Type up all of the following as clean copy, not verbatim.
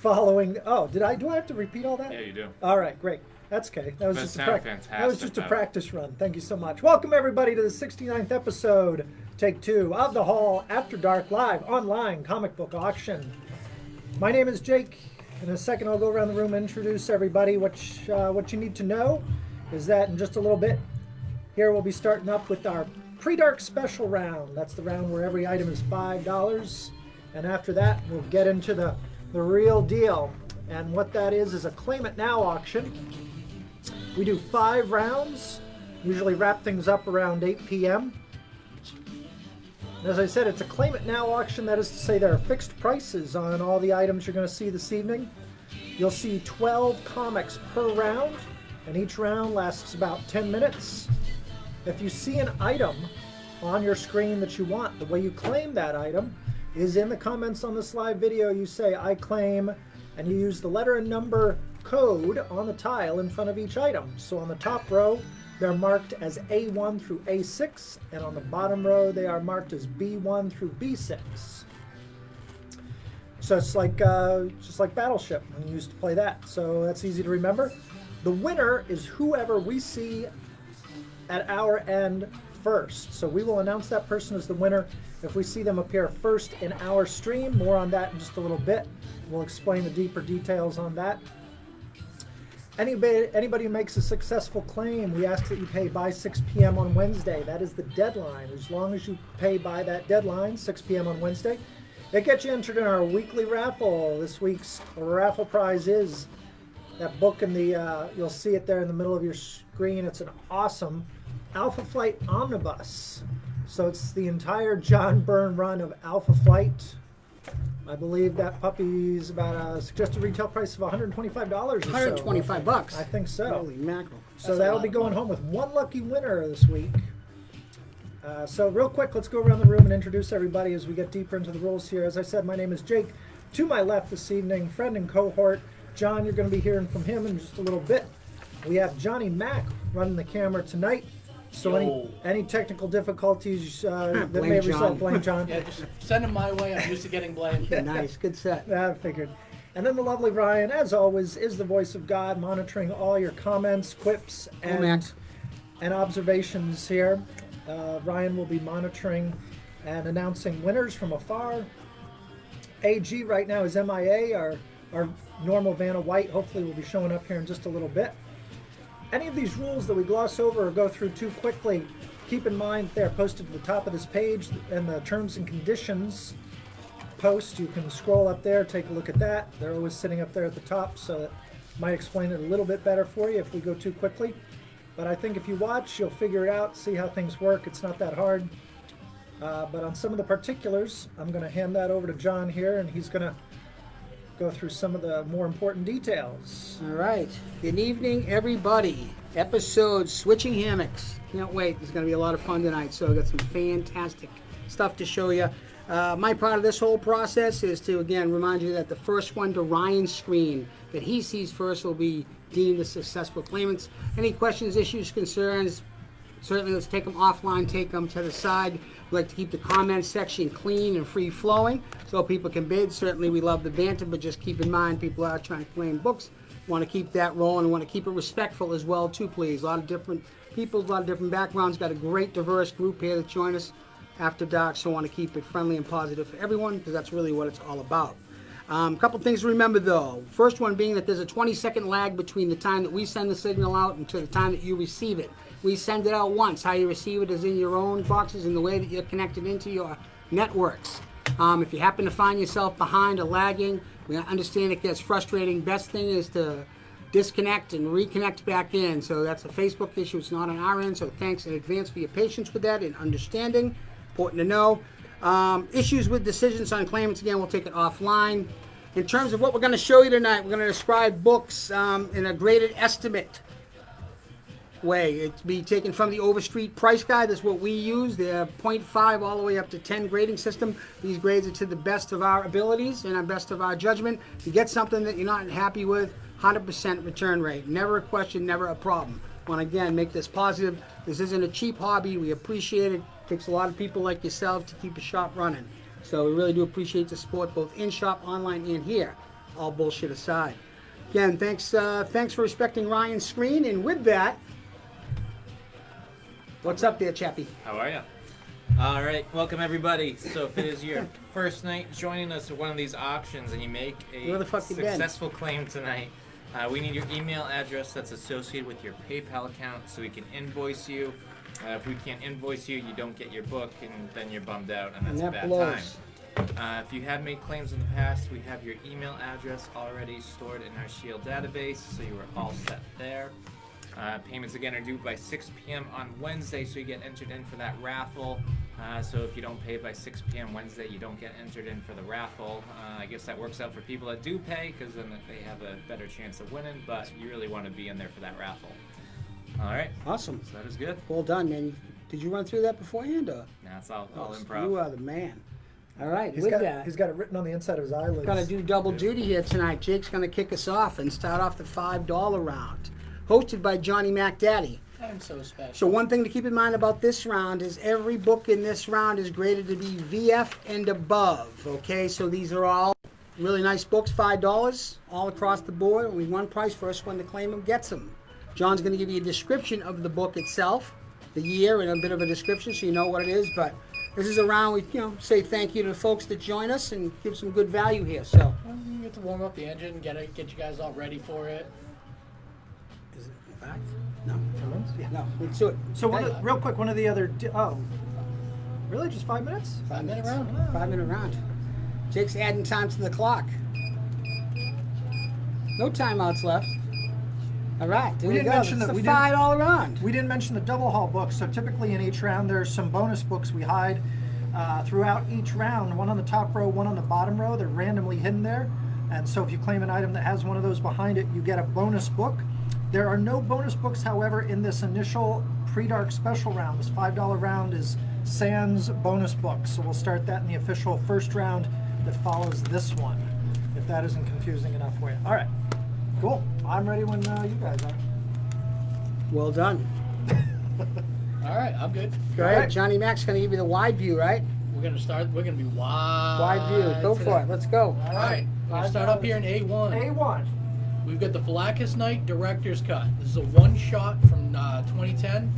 following. Oh, do I have to repeat all that? Yeah, you do. All right, great. That's okay. That was That just sounded that was just a fantastic, practice run. Thank you so much. Welcome everybody to the 69th episode, take 2 of the Hall After Dark live online comic book auction. My name is Jake. In a second, I'll go around the room and introduce everybody. What you need to know is that in just a little bit, here we'll be starting up with our pre-dark special round. That's the round where every item is $5, and after that, we'll get into the real deal. And what that is a Claim It Now auction. We do 5 rounds, usually wrap things up around 8 p.m. And as I said, it's a Claim It Now auction. That is to say there are fixed prices on all the items you're going to see this evening. You'll see 12 comics per round, and each round lasts about 10 minutes. If you see an item on your screen that you want, the way you claim that item is in the comments on this live video. You say, I claim, and you use the letter and number code on the tile in front of each item. So on the top row, they're marked as A1 through A6, and on the bottom row, they are marked as B1 through B6. So it's like just like Battleship when you used to play that. So that's easy to remember. The winner is whoever we see at our end first. So we will announce that person as the winner if we see them appear first in our stream. More on that in just a little bit. We'll explain the deeper details on that. Anybody who makes a successful claim, we ask that you pay by 6 p.m. on Wednesday. That is the deadline. As long as you pay by that deadline, 6 p.m. on Wednesday, it gets you entered in our weekly raffle. This week's raffle prize is that book in the, you'll see it there in the middle of your screen. It's an awesome Alpha Flight Omnibus. So it's the entire John Byrne run of Alpha Flight. I believe that puppy's about a suggested retail price of $125 or so. $125. I think so. Holy mackerel. So that'll be going home with one lucky winner this week. So real quick, let's go around the room and introduce everybody as we get deeper into the rules here. As I said, my name is Jake. To my left this evening, friend and cohort, John. You're going to be hearing from him in just a little bit. We have Johnny Mack running the camera tonight. So any technical difficulties that may result, blame John. Yeah, just send them my way. I'm used to getting blamed. Nice, good set. I figured. And then the lovely Ryan, as always, is the voice of God, monitoring all your comments, quips, and observations here. Ryan will be monitoring and announcing winners from afar. AG right now is MIA. Our normal Vanna White hopefully will be showing up here in just a little bit. Any of these rules that we gloss over or go through too quickly, keep in mind they're posted to the top of this page, and the terms and conditions post. You can scroll up there, take a look at that. They're always sitting up there at the top, so that might explain it a little bit better for you if we go too quickly. But I think if you watch, you'll figure it out, see how things work. It's not that hard. But on some of the particulars, I'm going to hand that over to John here, and he's going to go through some of the more important details. All right. Good evening, everybody. Episode Switching Hammocks. Can't wait. There's going to be a lot of fun tonight, so I've got some fantastic stuff to show you. My part of this whole process is to, again, remind you that the first one to Ryan's screen that he sees first will be deemed the successful claimants. Any questions, issues, concerns, certainly let's take them offline, take them to the side. We like to keep the comment section clean and free-flowing so people can bid. Certainly we love the banter, but just keep in mind people are trying to claim books. Want to keep that rolling and want to keep it respectful as well, too, please. A lot of different people, a lot of different backgrounds. Got a great, diverse group here to join us after dark, so I want to keep it friendly and positive for everyone because that's really what it's all about. A couple things to remember, though. First one being that there's a 20-second lag between the time that we send the signal out and to the time that you receive it. We send it out once. How you receive it is in your own boxes and the way that you're connected into your networks. If you happen to find yourself behind or lagging, we understand it gets frustrating. Best thing is to disconnect and reconnect back in. So that's a Facebook issue. It's not on our end. So thanks in advance for your patience with that and understanding. Important to know. Issues with decisions on claimants, again, we'll take it offline. In terms of what we're going to show you tonight, we're going to describe books in a graded estimate way. It's be taken from the Overstreet price guide. That's what we use. They're 0.5 all the way up to 10 grading system. These grades are to the best of our abilities and our best of our judgment. If you get something that you're not happy with, 100% return rate. Never a question, never a problem. I want to again make this positive. This isn't a cheap hobby. We appreciate it. It takes a lot of people like yourself to keep a shop running. So we really do appreciate the support both in shop, online, and here. all bullshit aside. Again, thanks for respecting Ryan's screen. And with that, what's up there, Chappie? How are you? All right, welcome everybody. So if it is your first night joining us at one of these auctions and you make Where the a fuck you been? successful claim tonight, we need your email address that's associated with your PayPal account so we can invoice you. If we can't invoice you, you don't get your book, and then you're bummed out, and that's And a that bad blows. time. If you have made claims in the past, we have your email address already stored in our Shield database, so you are all set there. Payments again are due by 6 p.m. on Wednesday, so you get entered in for that raffle. So if you don't pay by 6 p.m. Wednesday, you don't get entered in for the raffle. I guess that works out for people that do pay, because then they have a better chance of winning, but you really want to be in there for that raffle. All right. Awesome. So that is good. Well done, man. Did you run through that beforehand, or? Now it's all Oh, improv. you are the man. All right, He's with got that, he's got it written on the inside of his eyelids. gonna do double duty here tonight. Jake's gonna kick us off and start off the $5 round, hosted by Johnny Mac Daddy. I'm so special. So one thing to keep in mind about this round is every book in this round is graded to be VF and above. Okay, so these are all really nice books, $5 all across the board. Only one price. First one to claim them gets them. John's going to give you a description of the book itself, the year, and a bit of a description so you know what it is. But this is a round we, say thank you to the folks that join us and give some good value here. So, Well, you get to warm up the engine, get you guys all ready for it. is it in fact? No. No, let's do it. So Hey, real quick, one of the other. Really? Just 5 minutes? 5 minute round. 5 minute round. Jake's adding time to the clock. No timeouts left. All right, there We we didn't go. mention It's that a we didn't- $5 round. We didn't mention the double haul books. So typically in each round, there's some bonus books we hide throughout each round. One on the top row, one on the bottom row. They're randomly hidden there. And so if you claim an item that has one of those behind it, you get a bonus book. There are no bonus books, however, in this initial pre-dark special round. This $5 round is sans bonus books. So we'll start that in the official first round that follows this one, if that isn't confusing enough for you. All right, cool. I'm ready when you guys are. Well done. All right, I'm good. Go ahead. Johnny Mac's going to give you the wide view, right? We're gonna be wide. Wide view. Go for it. Let's go. All right, we're gonna start up here in A1. A1. We've got the Blackest Night Director's Cut. This is a one-shot from 2010.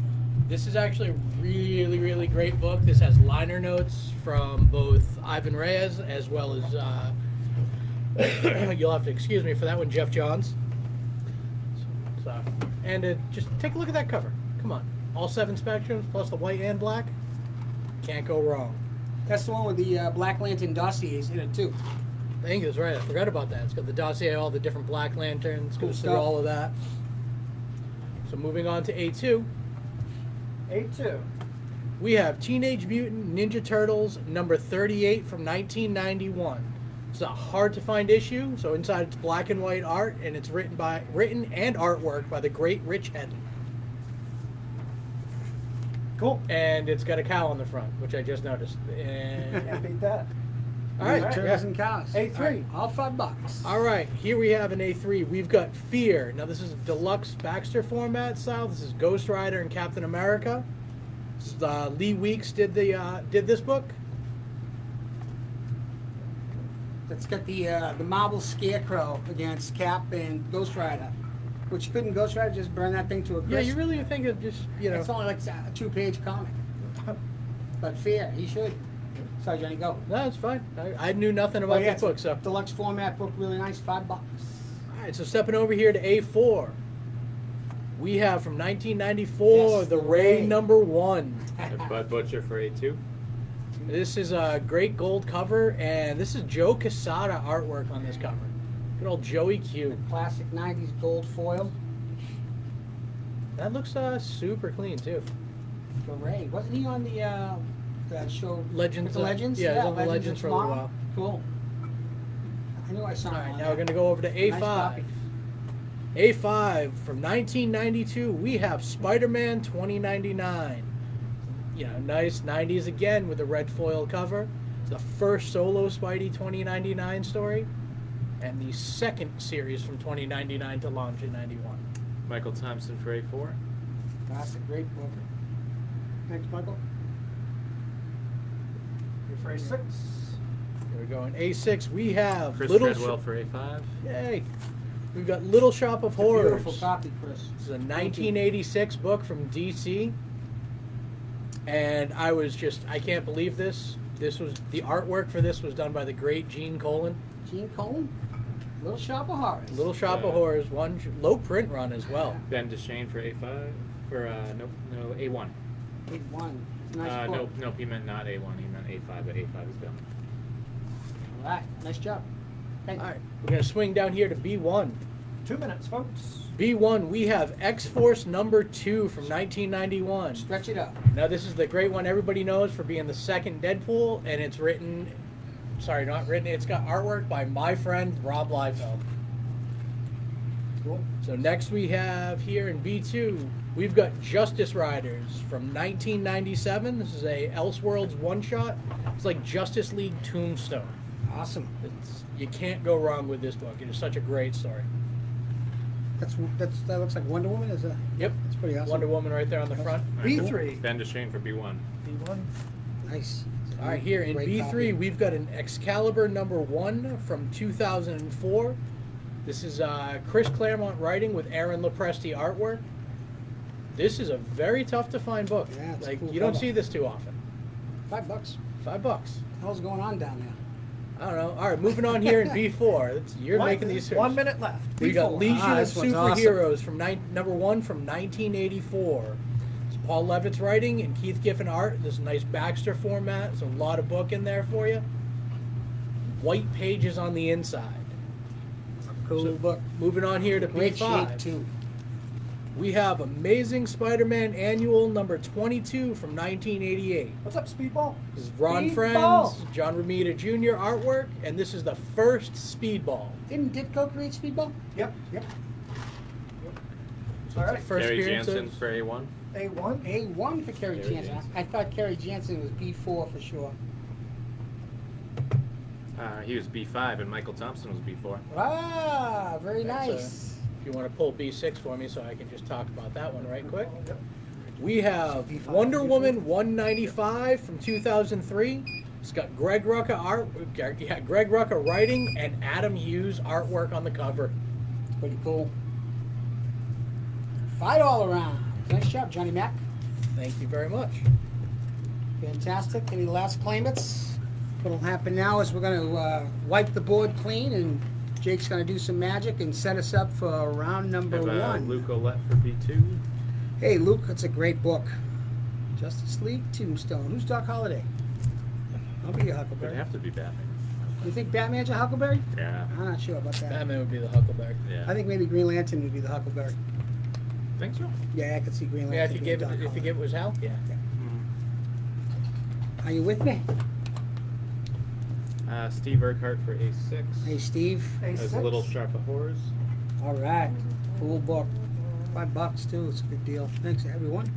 This is actually a really, really great book. This has liner notes from both Ivan Reyes as well as, you'll have to excuse me for that one, Jeff Johns. So, and just take a look at that cover. Come on. All 7 spectrums plus the white and black. Can't go wrong. That's the one with the Black Lantern dossiers in it, too. I think that's right. I forgot about that. It's got the dossier, all the different Black Lanterns, Cool goes through stuff. all of that. So moving on to A2. A2. We have Teenage Mutant Ninja Turtles number 38 from 1991. It's a hard to find issue, so inside it's black and white art, and it's written and artwork by the great Rich Hedden. Cool. And it's got a cow on the front, which I just noticed. And Can't beat that. all right, Turtles and cows. A3. All $5. all right. Here we have an A3. We've got Fear. Now this is a deluxe Baxter format style. This is Ghost Rider and Captain America. This is, Lee Weeks did this book. That's got the Marvel Scarecrow against Cap and Ghost Rider. Which couldn't Ghost Rider just burn that thing to a crisp? Yeah, you really think of just It's only like a 2-page comic. But Fear, he should. Sorry, Johnny, go. No, it's fine. I knew nothing about this it's book, a so. deluxe format book, really nice, $5. All right, so stepping over here to A4, we have from 1994 Yes, the the Ray Ray. #1. Bud Butcher for A2. This is a great gold cover, and this is Joe Quesada artwork on this cover. Good old Joey Q. Classic 90s gold foil. That looks super clean too. The Ray. Wasn't he on the that show? Legends, With the Legends? yeah, he's on the Legends of for a little Tomorrow? while. Cool. I knew I saw All him right, on now there. we're going to go over to A5. Nice copy. A5 from 1992, we have Spider-Man 2099. You know, nice 90s again with the red foil cover. It's the first solo Spidey 2099 story, and the second series from 2099 to launch in 91. Michael Thompson for A4. Classic, great book. Thanks, Michael. You're for A6. Here we go. In A6, we have Chris Little Treadwell for A5. Yay! We've got Little Shop of Horrors. Beautiful copy, Chris. This is a 1986 book from DC. And I can't believe this. The artwork for this was done by the great Gene Colan. Gene Colan? Little Shop of Horrors. Little Shop of Horrors, one low print run as well. Ben Deshane for A5. For, A1. A1. It's a nice book. Nope, he meant not A1, he meant A5, but A5 is done. All right, nice job. Thank you. All right, we're going to swing down here to B1. 2 minutes, folks. B1, we have X-Force number 2 from 1991. Stretch it up. Now, this is the great one everybody knows for being the second Deadpool, and it's written, sorry, not written, it's got artwork by my friend Rob Liefeld. Cool. So next we have here in B2, we've got Justice Riders from 1997. This is a Elseworlds one-shot. It's like Justice League Tombstone. Awesome. You can't go wrong with this book. It is such a great story. That looks like Wonder Woman. Yep. That's pretty awesome. Wonder Woman right there on the front. B3. Ben Deshane for B1. B1. Nice. All right, here in Great B3, copy. we've got an Excalibur number 1 from 2004. This is Chris Claremont writing with Aaron Lopresti artwork. This is a very tough to find book. Yeah, it's a like cool you don't cover. see this too often. $5. $5. What the hell's going on down there? I don't know. All right, moving on here in B4. You're making these. 1 minute left. We got B4. Legion of this one's awesome. Superheroes from number 1 from 1984. It's Paul Levitt's writing and Keith Giffen art. There's a nice Baxter format. There's a lot of book in there for you. White pages on the inside. Cool So, book. Moving on here to Great B5. shape too. We have Amazing Spider-Man Annual number 22 from 1988. What's up, Speedball? This is Ron Speedball. Friends, John Romita Jr. artwork, and this is the first Speedball. Didn't Ditko create Speedball? Yep. So All it's right. the first Gary appearance Jansen of- for A1. A1. A1 for Kerry Kerry Jansen. Jansen. I thought Kerry Jansen was B4 for sure. He was B5 and Michael Thompson was B4. Ah, very That's, nice. If you want to pull B6 for me so I can just talk about that one right quick. Yep. We have B5, Wonder B4. Woman 195 from 2003. It's got Greg Rucka Greg Rucka writing and Adam Hughes artwork on the cover. Pretty cool. Fight all around. Nice job, Johnny Mac. Thank you very much. Fantastic. Any last claimants? What'll happen now is we're going to wipe the board clean, and Jake's going to do some magic and set us up for round number We have 1. Luke Olette for B2. Hey, Luke, it's a great book. Justice League Tombstone. Who's Doc Holliday? I'll be a It'd Huckleberry. have to be Batman. You think Batman's a Huckleberry? Yeah. I'm not sure about that. Batman would be the Huckleberry. Yeah. I think maybe Green Lantern would be the Huckleberry. Think so? Yeah, I could see Green Lantern. Yeah, if you being give Doc it Holliday. was Hal. Yeah. Are you with me? Steve Urquhart for A6. Hey, Steve. As Little Sharp of Horrors. All right. Cool book. $5 too. It's a good deal. Thanks, everyone.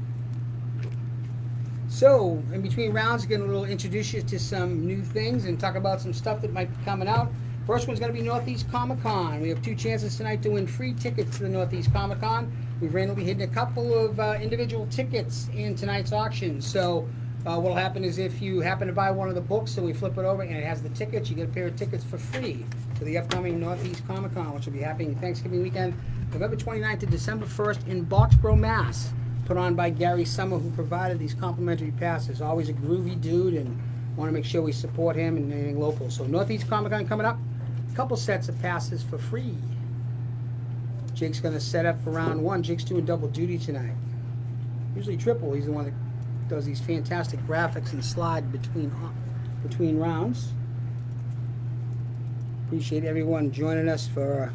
So, in between rounds, again, we'll introduce you to some new things and talk about some stuff that might be coming out. First one's going to be Northeast Comic Con. We have 2 chances tonight to win free tickets to the Northeast Comic Con. We've randomly hidden a couple of individual tickets in tonight's auction. So, what'll happen is if you happen to buy one of the books, so we flip it over and it has the tickets, you get a pair of tickets for free to the upcoming Northeast Comic Con, which will be happening Thanksgiving weekend, November 29th to December 1st in Boxborough, Mass. Put on by Gary Summer, who provided these complimentary passes. Always a groovy dude, and want to make sure we support him and anything local. So Northeast Comic Con coming up. A couple sets of passes for free. Jake's going to set up for round 1. Jake's doing double duty tonight. Usually triple. He's the one that does these fantastic graphics and slide between rounds. Appreciate everyone joining us for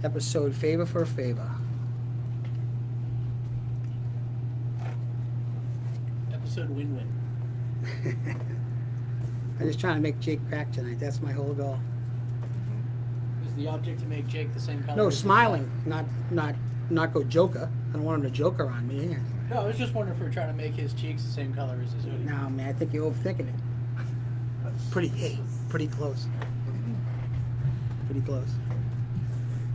episode Favor for a Favor. Episode win-win. I'm just trying to make Jake crack tonight. That's my whole goal. Is the object to make Jake the same color? No, as his- smiling, not go Joker. I don't want him to Joker on me. No, I was just wondering if we're trying to make his cheeks the same color as his hoodie. No, man, I think you're overthinking it. Pretty close. Pretty close.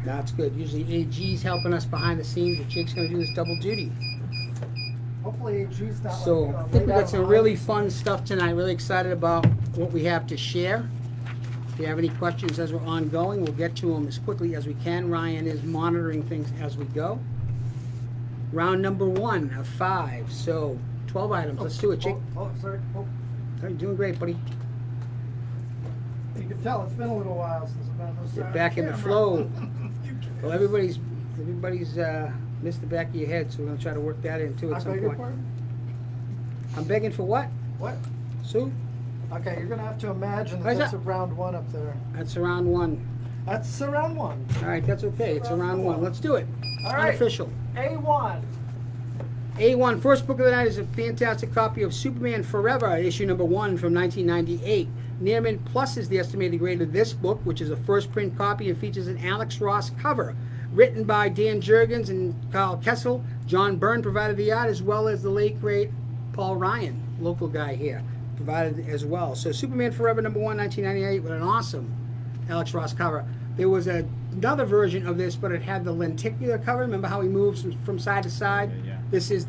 No, it's good. Usually AG's helping us behind the scenes, but Jake's going to do this double duty. Hopefully, AG's not So like, I think we laid out got some behind. really fun stuff tonight. Really excited about what we have to share. If you have any questions as we're ongoing, we'll get to them as quickly as we can. Ryan is monitoring things as we go. Round number 1 of 5. So 12 items. Let's do it, Jake. Oh, sorry. Oh. You're doing great, buddy. You can tell it's been a little while since I've been on this side Get of back in the camera. flow. Well, everybody's missed the back of your head, so we're gonna try to work that in too I at some beg your point. pardon? I'm begging for what, What? Sue? Okay, you're gonna have to imagine Where's that that's that? a round 1 up there. That's around 1. That's a round 1. All right, that's okay. It's around 1. Let's do it. All right. Unofficial. A1. A1, first book of the night is a fantastic copy of Superman Forever, issue number 1 from 1998. Nearman Plus is the estimated grade of this book, which is a first print copy and features an Alex Ross cover. Written by Dan Jurgens and Carl Kessel. John Byrne provided the art, as well as the late great Paul Ryan, local guy here, provided as well. So Superman Forever number 1, 1998, with an awesome Alex Ross cover. There was another version of this, but it had the lenticular cover. Remember how he moves from side to side? Yeah. This is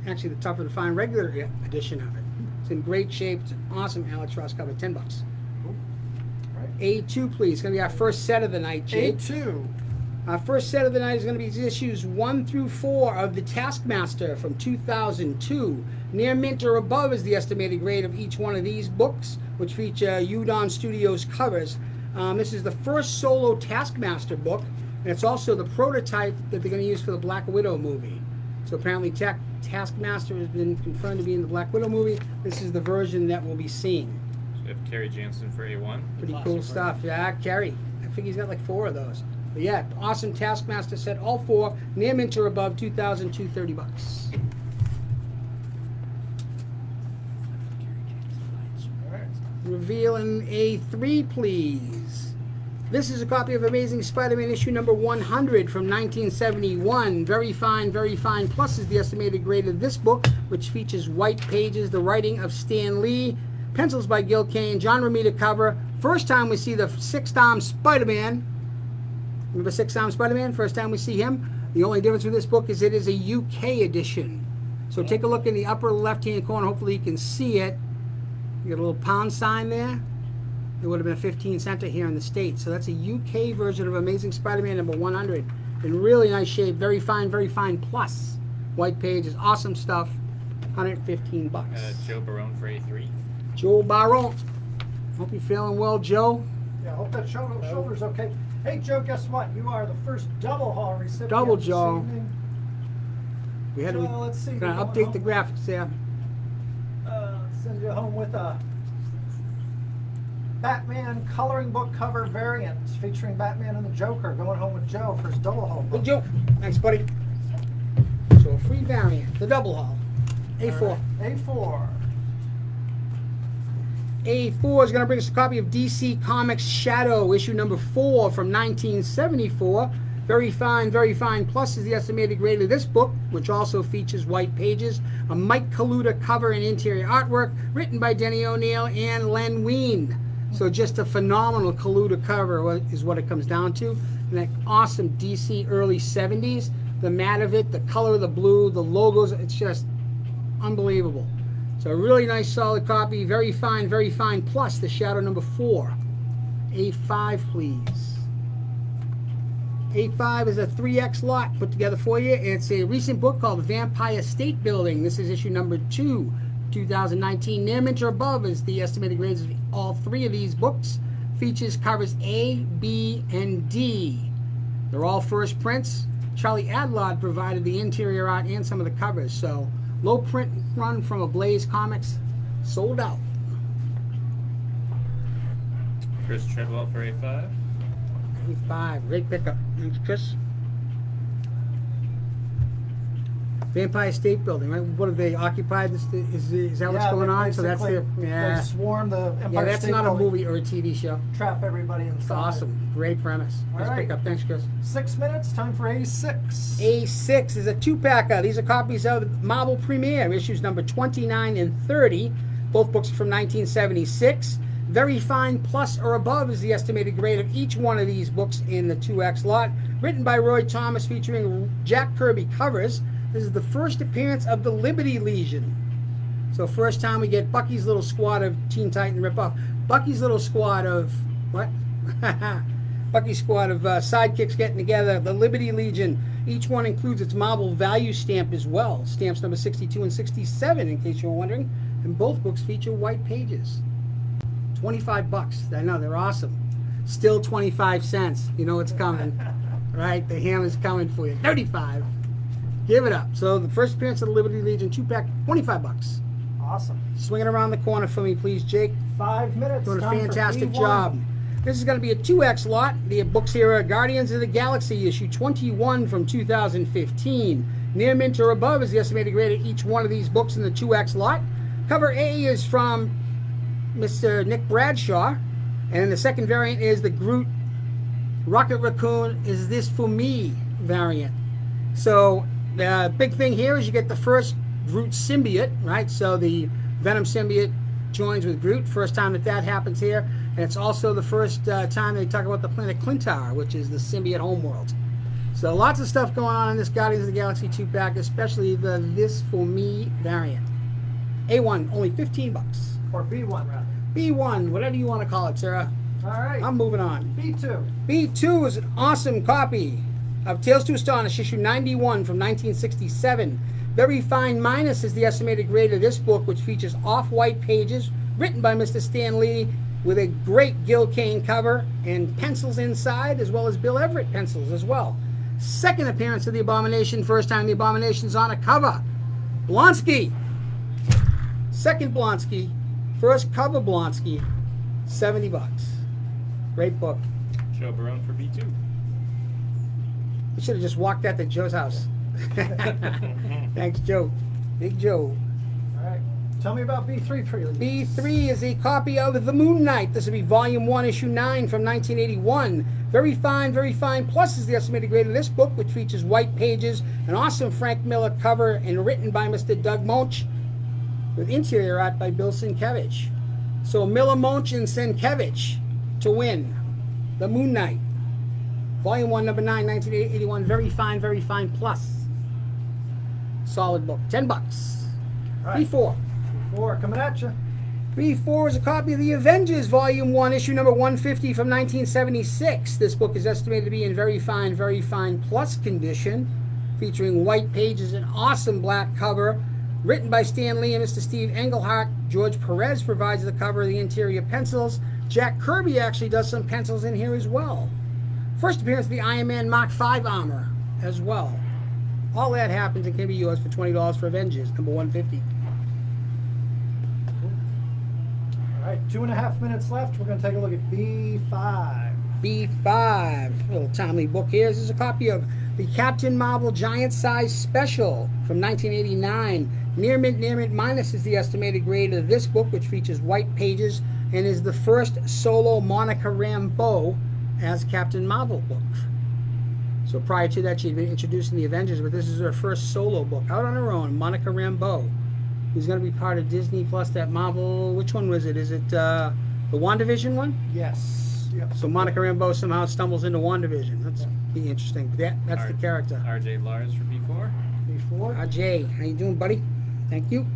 actually the tougher to find regular edition of it. It's in great shape. It's an awesome Alex Ross cover, $10. Right. A2, please. It's going to be our first set of the night, Jake. A2. Our first set of the night is going to be issues 1 through 4 of The Taskmaster from 2002. Near mint or above is the estimated grade of each one of these books, which feature Udon Studios covers. This is the first solo Taskmaster book, and it's also the prototype that they're going to use for the Black Widow movie. So apparently Taskmaster has been confirmed to be in the Black Widow movie. This is the version that we'll be seeing. So we have Kerry Jansen for A1. Pretty cool stuff. Yeah, Kerry. I think he's got like 4 of those. But yeah, awesome Taskmaster set, all 4, near mint or above, $2,230. All right. Revealing A3, please. This is a copy of Amazing Spider-Man issue number 100 from 1971. Very fine, plus is the estimated grade of this book, which features white pages, the writing of Stan Lee, pencils by Gil Kane, John Romita cover. First time we see the six-arm Spider-Man. Remember six-arm Spider-Man? First time we see him. The only difference with this book is it is a UK edition. So take a look in the upper left-hand corner. Hopefully you can see it. You got a little pound sign there. It would have been a 15 center here in the States. So that's a UK version of Amazing Spider-Man number 100. In really nice shape. Very fine plus. White pages. Awesome stuff. $115. Joe Barone for A3. Joe Baron. Hope you're feeling well, Joe. Yeah, I hope that shoulder's okay. Hey, Joe, guess what? You are the first double haul recipient Double, this Joe. evening. We had So, to let's see. kind we're of going update the home. graphics there. Send you home with a Batman coloring book cover variant featuring Batman and the Joker. Going home with Joe for his double haul Good book. Joe. Thanks, buddy. So a free variant, the double haul. A4. All right, A4. A4 is going to bring us a copy of DC Comics Shadow, issue number 4 from 1974. Very fine, plus is the estimated grade of this book, which also features white pages, a Mike Kaluta cover and interior artwork, written by Denny O'Neil and Len Wein. So just a phenomenal Kaluta cover is what it comes down to. And that awesome DC early 70s, the matte of it, the color of the blue, the logos, it's just unbelievable. So a really nice solid copy, very fine plus the Shadow number 4. A5, please. A5 is a 3X lot put together for you. It's a recent book called Vampire State Building. This is issue number 2, 2019. Near mint or above is the estimated grades of all 3 of these books. Features covers A, B, and D. They're all first prints. Charlie Adlard provided the interior art and some of the covers. So low print run from Ablaze Comics, sold out. Chris Treadwell for A5. A5, great pickup. Thanks, Chris. Vampire State Building, right? What have they occupied? Is that what's going on? So that's their, They swarm the Empire that's State not a Building, movie or a TV show. trap everybody inside. It's awesome. Great premise. Nice All right. pickup. Thanks, Chris. 6 minutes, time for A6. A6 is a 2-packer. These are copies of Marvel Premiere, issues number 29 and 30. Both books are from 1976. Very fine plus or above is the estimated grade of each one of these books in the 2X lot. Written by Roy Thomas, featuring Jack Kirby covers. This is the first appearance of the Liberty Legion. So first time we get Bucky's little squad of Teen Titan ripoff. Bucky's little squad of, what? Bucky squad of sidekicks getting together. The Liberty Legion. Each one includes its Marvel value stamp as well. Stamps number 62 and 67, in case you were wondering. And both books feature white pages. 25 bucks. I know, they're awesome. Still 25 cents. You know it's coming. Right? The hammer's coming for you. 35. Give it up. So the first appearance of the Liberty Legion 2-pack, 25 bucks. Awesome. Swing it around the corner for me, please, Jake. 5 minutes. Doing a time for fantastic B1. job. This is going to be a 2X lot. The books here are Guardians of the Galaxy, issue 21 from 2015. Near mint or above is the estimated grade of each one of these books in the 2X lot. Cover A is from Mr. Nick Bradshaw. And the second variant is the Groot Rocket Raccoon Is This For Me variant. So the big thing here is you get the first Groot symbiote, right? So the Venom symbiote joins with Groot. First time that happens here. And it's also the first time they talk about the planet Clintar, which is the symbiote homeworld. So lots of stuff going on in this Guardians of the Galaxy 2-pack, especially the This For Me variant. A1, only 15 bucks. Or B1, rather. B1, whatever you want to call it, Sarah. All right. I'm moving on. B2. B2 is an awesome copy of Tales to Astonish, issue 91 from 1967. Very fine minus is the estimated grade of this book, which features off-white pages written by Mr. Stan Lee with a great Gil Kane cover and pencils inside, as well as Bill Everett pencils as well. Second appearance of the Abomination, first time the Abomination's on a cover. Blonsky. Second Blonsky, first cover Blonsky, 70 bucks. Great book. Joe Barone for B2. We should have just walked that to Joe's house. Thanks, Joe. Big Joe. All right. Tell me about B3 for you. B3 is a copy of The Moon Knight. This will be Volume 1, Issue 9 from 1981. Very fine, plus is the estimated grade of this book, which features white pages, an awesome Frank Miller cover, and written by Mr. Doug Moench, with interior art by Bill Sienkiewicz. So Miller, Moench, and Sienkiewicz to win The Moon Knight. Volume 1, Number 9, 1981. Very fine, plus. Solid book. 10 bucks. All right. B4. B4 coming at you. B4 is a copy of The Avengers, Volume 1, issue number 150 from 1976. This book is estimated to be in very fine plus condition, featuring white pages and awesome black cover, written by Stan Lee and Mr. Steve Englehart. George Perez provides the cover of the interior pencils. Jack Kirby actually does some pencils in here as well. First appearance of the Iron Man Mark V armor as well. All that happens and can be yours for $20 for Avengers, number 150. All right, 2.5 minutes left. We're going to take a look at B5. B5, a little timely book here. This is a copy of the Captain Marvel Giant Size Special from 1989. Near mint minus is the estimated grade of this book, which features white pages and is the first solo Monica Rambeau as Captain Marvel book. So prior to that, she'd been introduced in the Avengers, but this is her first solo book out on her own. Monica Rambeau, who's going to be part of Disney Plus, that Marvel. Which one was it? Is it the WandaVision one? Yes. Yep. So Monica Rambeau somehow stumbles into WandaVision. That's be interesting. That's the character. RJ Lars for B4. B4. RJ, how you doing, buddy? Thank you.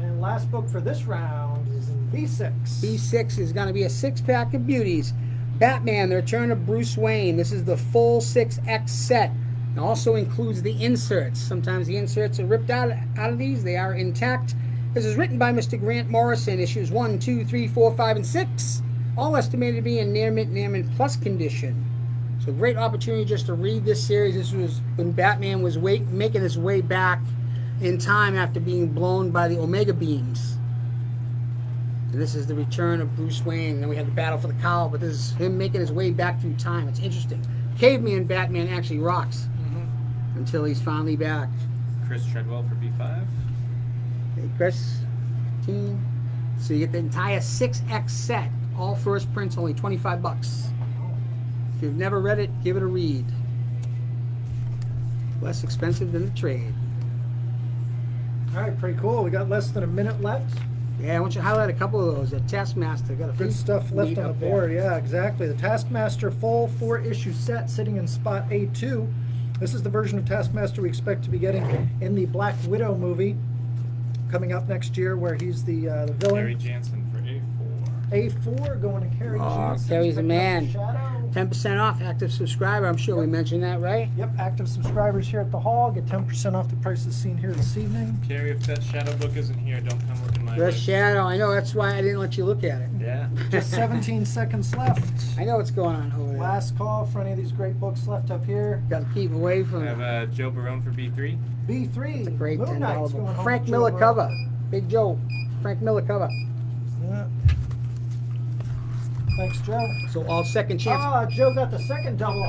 And last book for this round is in B6. B6 is going to be a 6-pack of beauties. Batman, The Return of Bruce Wayne. This is the full 6X set. It also includes the inserts. Sometimes the inserts are ripped out of these. They are intact. This is written by Mr. Grant Morrison. Issues 1, 2, 3, 4, 5, and 6. All estimated to be in near mint plus condition. So great opportunity just to read this series. This was when Batman was making his way back in time after being blown by the Omega beams. And this is the return of Bruce Wayne. Then we had the battle for the cowl, but this is him making his way back through time. It's interesting. Caveman Batman actually rocks until he's finally back. Chris Treadwell for B5. Hey, Chris. 15. So you get the entire 6X set. All first prints, only 25 bucks. If you've never read it, give it a read. Less expensive than the trade. All right, pretty cool. We got less than a minute left. Yeah, I want you to highlight a couple of those. The Taskmaster got a few Good stuff left neat on the up there. board. Yeah, exactly. The Taskmaster full 4-issue set sitting in spot A2. This is the version of Taskmaster we expect to be getting in the Black Widow movie. coming up next year where he's the Gary villain. Jansen for A4. A4 going to Carrie Jansen. Carrie's a picking up man. Shadow. 10% off, active subscriber. I'm sure we mentioned that, right? Yep, active subscribers here at the hall get 10% off the prices seen here this evening. Carrie, if that shadow book isn't here, don't come look in my The list. Shadow. I know, that's why I didn't let you look at it. Yeah. Just 17 seconds left. I know what's going on over there. Last call for any of these great books left up here. Got to keep away I from have Joe Barone for B3. B3. It's a great Moon Knight's $10 going book. home Frank with Miller Joe cover. Barone. Big Joe. Frank Miller cover. Yeah. Thanks, Joe. So all second chance. Joe got the second double.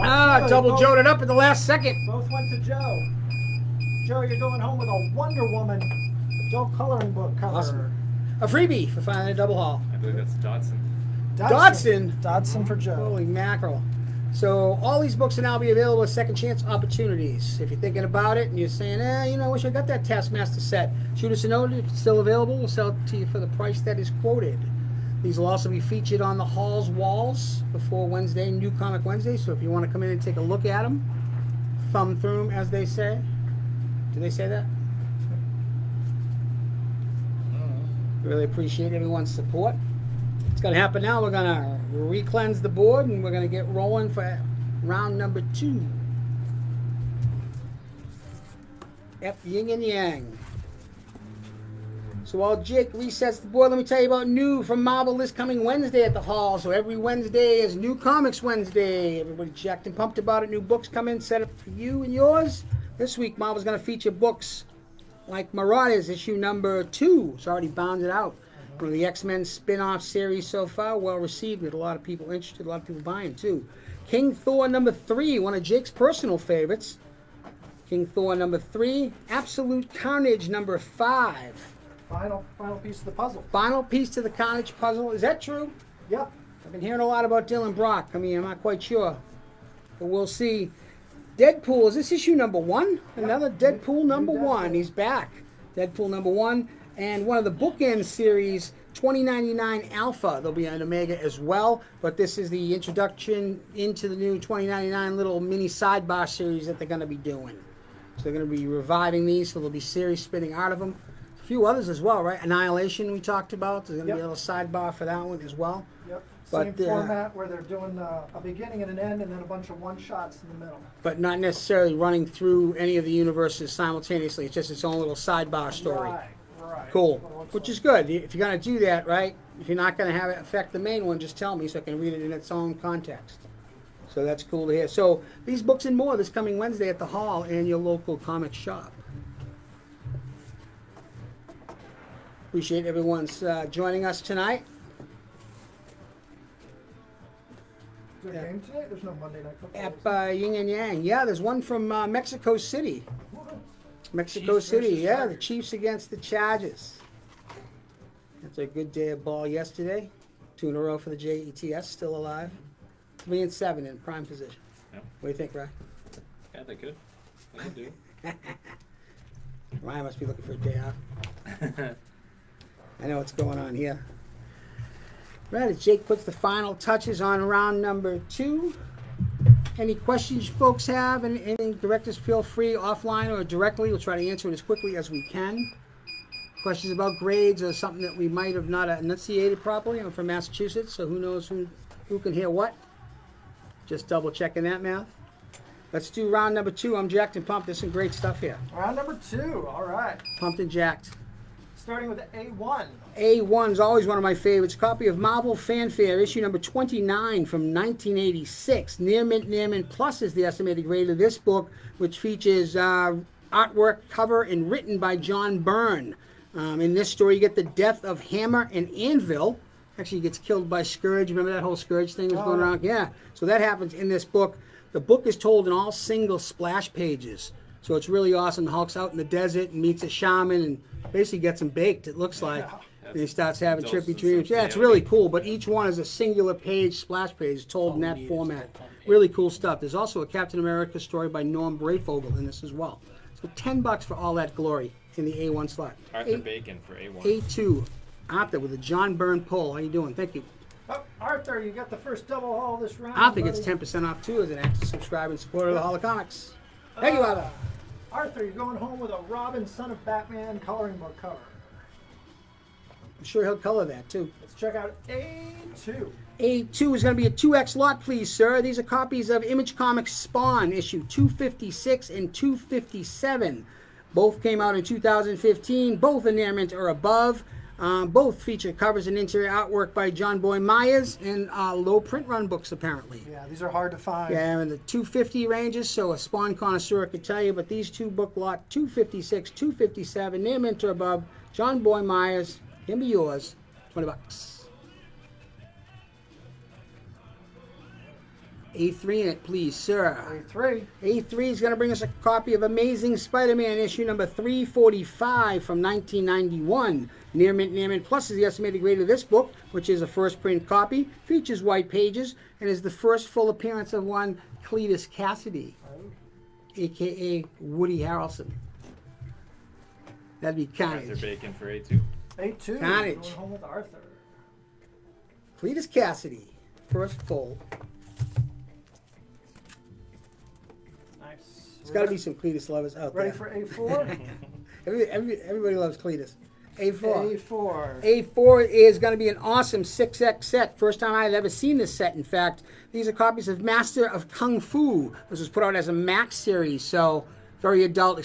Double both, Joe'd it up at the last second. Both went to Joe. Joe, you're going home with a Wonder Woman adult coloring book cover. Awesome. A freebie for finding a double haul. I believe that's Dodson. Dodson for Joe. Holy mackerel. So all these books will now be available as second chance opportunities. If you're thinking about it and you're saying, I wish I got that Taskmaster set, shoot us a note. If it's still available, we'll sell it to you for the price that is quoted. These will also be featured on the hall's walls before Wednesday, New Comic Wednesday. So if you want to come in and take a look at them, thumb through them, as they say. Do they say that? Really appreciate everyone's support. It's going to happen now. We're going to re-cleanse the board and we're going to get rolling for round number 2. F Yin and Yang. So while Jake resets the board, let me tell you about new from Marvel this coming Wednesday at the hall. So every Wednesday is New Comics Wednesday. Everybody jacked and pumped about it. New books come in, set up for you and yours. This week, Marvel's going to feature books like Marauders, issue number 2. It's already bounded out. One of the X-Men spin-off series so far, well received with a lot of people interested, a lot of people buying too. King Thor number 3, one of Jake's personal favorites. King Thor number 3. Absolute Carnage number 5. Final piece of the puzzle. Final piece to the Carnage puzzle. Is that true? Yep. I've been hearing a lot about Dylan Brock. I mean, I'm not quite sure. But we'll see. Deadpool, is this issue number 1? Another Deadpool number 1. He's back. Deadpool number 1. And one of the bookend series, 2099 Alpha. There'll be an Omega as well. But this is the introduction into the new 2099 little mini sidebar series that they're going to be doing. So they're going to be reviving these, so there'll be series spinning out of them. A few others as well, right? Annihilation we talked about. There's going to be a little sidebar for that one as well. Yep. But, Same format where they're doing a beginning and an end and then a bunch of one-shots in the middle. But not necessarily running through any of the universes simultaneously. It's just its own little sidebar story. Right. Cool. Which is good. If you're going to do that, right? If you're not going to have it affect the main one, just tell me so I can read it in its own context. So that's cool to hear. So these books and more this coming Wednesday at the hall and your local comic shop. Appreciate everyone's joining us tonight. Is there a game today? There's no Monday Night Football. At Yin and Yang. Yeah, there's one from Mexico City. Mexico City, yeah, the Chiefs against the Chargers. After a good day of ball yesterday. 2 in a row for the JETS, still alive. 3-7 in prime position. Yep. What do you think, Ryan? Yeah, they could. They could do. Ryan must be looking for a day off. I know what's going on here. Right, as Jake puts the final touches on round number 2. Any questions you folks have, and any directors, feel free offline or directly. We'll try to answer it as quickly as we can. Questions about grades or something that we might have not enunciated properly. I'm from Massachusetts, so who knows who can hear what. Just double checking that math. Let's do round number 2. I'm jacked and pumped. There's some great stuff here. Round number 2. All right. Pumped and jacked. Starting with A1. A1's always one of my favorites. Copy of Marvel Fanfare, issue number 29 from 1986. Near mint plus is the estimated grade of this book, which features artwork, cover, and written by John Byrne. In this story, you get the death of Hammer and Anvil. Actually, he gets killed by Scourge. Remember that whole Scourge thing was going around? Yeah. So that happens in this book. The book is told in all single splash pages. So it's really awesome. Hulk's out in the desert and meets a shaman and basically gets him baked, it looks like. And he starts having trippy dreams. Yeah, it's really cool, but each one is a singular page, splash page, told in that format. Really cool stuff. There's also a Captain America story by Norm Brayfogle in this as well. So $10 for all that glory in the A1 slot. Arthur Bacon for A1. A2. Arthur with a John Byrne pull. How you doing? Thank you. Oh, Arthur, you got the first double haul this round. Arthur gets buddy. 10% off too as an active subscriber and supporter of the Hall of Comics. Thank you, Arthur. Arthur, you're going home with a Robin, Son of Batman coloring book cover. I'm sure he'll color that too. Let's check out A2. A2 is going to be a 2X lot, please, sir. These are copies of Image Comics Spawn, issue 256 and 257. Both came out in 2015. Both are mint or above. Both feature covers and interior artwork by John Boy Myers and low print run books, apparently. Yeah, these are hard to find. Yeah, in the 250 ranges, so a Spawn connoisseur could tell you, but these two book lot, 256, 257, near mint or above, John Boy Myers, can be yours, $20. A3 in it, please, sir. A3. A3 is going to bring us a copy of Amazing Spider-Man issue number 345 from 1991. Near mint plus is the estimated grade of this book, which is a first print copy, features white pages, and is the first full appearance of one Cletus Cassidy, a.k.a. Woody Harrelson. That'd be carnage. Arthur Bacon for A2. A2. Carnage. Going home with Arthur. Cletus Cassidy, first full. Nice. There's got to be some Cletus lovers out Ready there. for A4? Everybody loves Cletus. A4. A4. A4 is going to be an awesome 6X set. First time I had ever seen this set, in fact. These are copies of Master of Kung Fu. This was put out as a Max series, so very adult,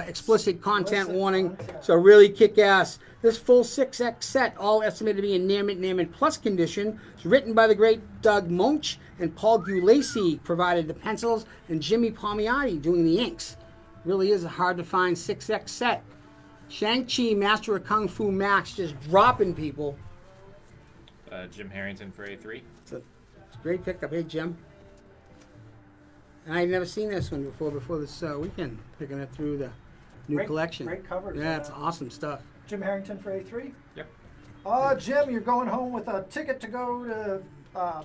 explicit content warning. So really kick-ass. This full 6X set, all estimated to be in near mint plus condition. It's written by the great Doug Moench, and Paul Gulacy provided the pencils, and Jimmy Palmiotti doing the inks. Really is a hard-to-find 6X set. Shang-Chi, Master of Kung Fu Max, just dropping people. Jim Harrington for A3. It's a great pickup. Hey, Jim. And I'd never seen this one before this weekend, picking it through the new collection. Great covers. Yeah, it's awesome stuff. Jim Harrington for A3? Yep. Jim, you're going home with a ticket to go to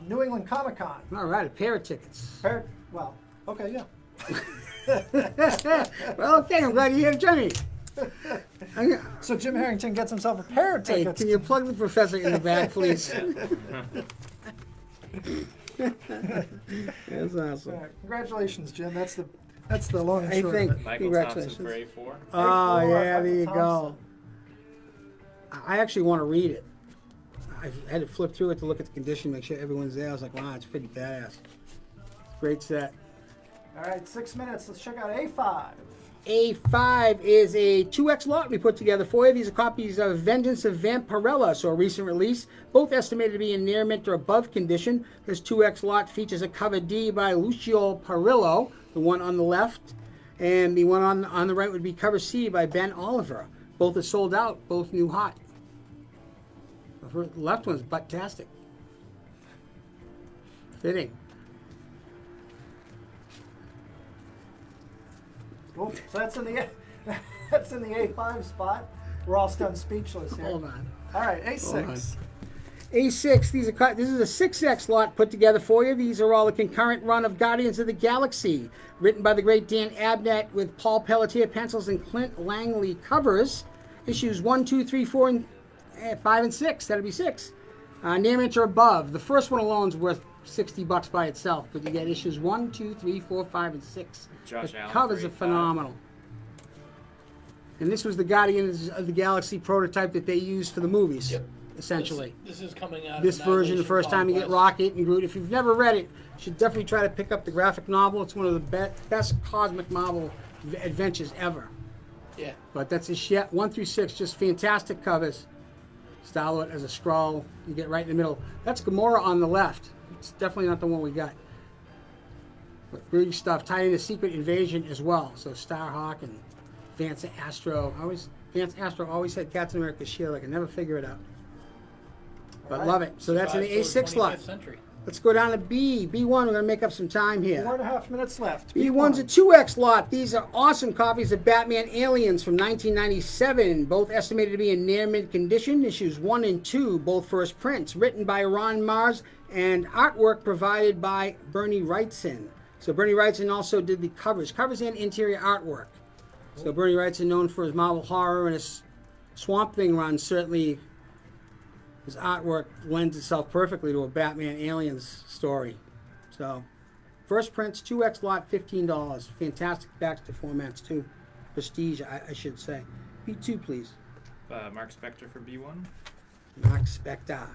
New England Comic Con. All right, a pair of tickets. Well, okay, yeah. Well, okay, I'm glad you're here, Jimmy. So Jim Harrington gets himself a pair of Hey, tickets. can you plug the professor in the back, please? That's awesome. Congratulations, Jim. That's the long and Hey, short of it. Michael Thompson for A4. Oh, A4, yeah, there you Michael go. I actually want to read it. I had to flip through it to look at the condition, make sure everyone's there. I was like, wow, it's pretty badass. Great set. All right, 6 minutes. Let's check out A5. A5 is a 2X lot we put together for you. These are copies of Vengeance of Vampirella, so a recent release. Both estimated to be in near mint or above condition. This 2X lot features a cover D by Lucio Parillo, the one on the left, and the one on the right would be cover C by Ben Oliver. Both are sold out, both new hot. The left one's butt-tastic. Fitting. Cool. So that's in the A5 spot. We're all stunned speechless here. Hold on. All right, Hold on. A6. A6, this is a 6X lot put together for you. These are all the concurrent run of Guardians of the Galaxy, written by the great Dan Abnett with Paul Pelletier pencils and Clint Langley covers. Issues 1, 2, 3, 4, and 5, and 6. That'll be 6. Near mint or above. The first one alone is worth $60 by itself, but you get issues 1, 2, 3, 4, 5, and 6. Josh The Allen covers for are A5. phenomenal. And this was the Guardians of the Galaxy prototype that they used for the movies, essentially. This is coming out. This of version, the Annihilation first time you get Conquest. Rocket and Groot. If you've never read it, you should definitely try to pick up the graphic novel. It's one of the best cosmic Marvel adventures ever. Yeah. But that's a shit. 1 through 6, just fantastic covers. Star-Lord as a Skrull. You get right in the middle. That's Gamora on the left. It's definitely not the one we got. But great stuff. Tied into Secret Invasion as well. So Starhawk and Vance Astro. Vance Astro always had Captain America's shield. I can never figure it out. But Right. love it. So that's an Survives till the A6 lot. 25th century. Let's go down to B. B1, we're going to make up some time here. 4.5 minutes left. B1's a 2X lot. These are awesome copies of Batman Aliens from 1997, both estimated to be in near mint condition. Issues 1 and 2, both first prints, written by Ron Mars and artwork provided by Bernie Wrightson. So Bernie Wrightson also did the covers and interior artwork. So Bernie Wrightson, known for his Marvel Horror and his Swamp Thing run, certainly his artwork lends itself perfectly to a Batman Aliens story. So, first prints, 2X lot, $15. Fantastic Baxter formats too. Prestige, I should say. B2, please. Mark Spector for B1. Mark Spector.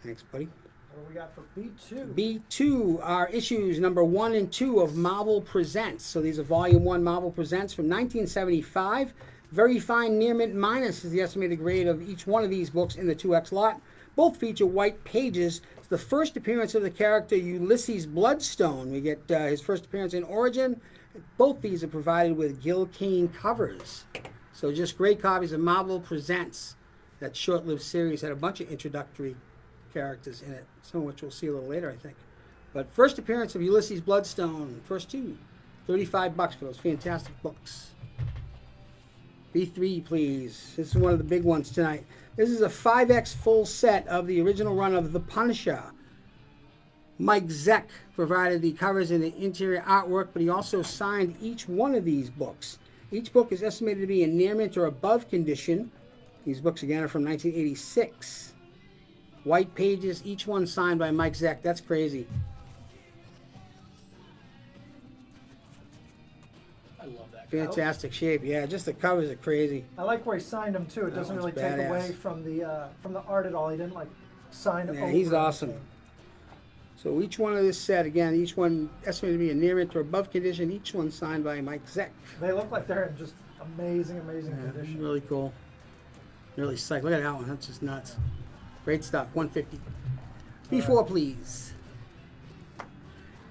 Thanks, buddy. What do we got for B2? B2 are issues number 1 and 2 of Marvel Presents. So these are Volume 1 Marvel Presents from 1975. Very fine near mint minus is the estimated grade of each one of these books in the 2X lot. Both feature white pages. It's the first appearance of the character Ulysses Bloodstone. We get his first appearance in Origin. Both these are provided with Gil Kane covers. So just great copies of Marvel Presents. That short-lived series had a bunch of introductory characters in it, some of which we'll see a little later, I think. But first appearance of Ulysses Bloodstone, first two, $35 for those fantastic books. B3, please. This is one of the big ones tonight. This is a 5X full set of the original run of The Punisher. Mike Zeck provided the covers and the interior artwork, but he also signed each one of these books. Each book is estimated to be in near mint or above condition. These books, again, are from 1986. White pages, each one signed by Mike Zeck. That's crazy. I love that. Fantastic shape. Yeah, just the covers are crazy. I like where he signed them too. It doesn't really one's take badass. away from the art at all. He didn't like sign it. Yeah, over he's or awesome. anything. So each one of this set, again, each one estimated to be in near mint or above condition. Each one signed by Mike Zeck. They look like they're in just amazing Yeah, condition. really cool. Really psyched. Look at that one. That's just nuts. Great stuff. $150. B4, please.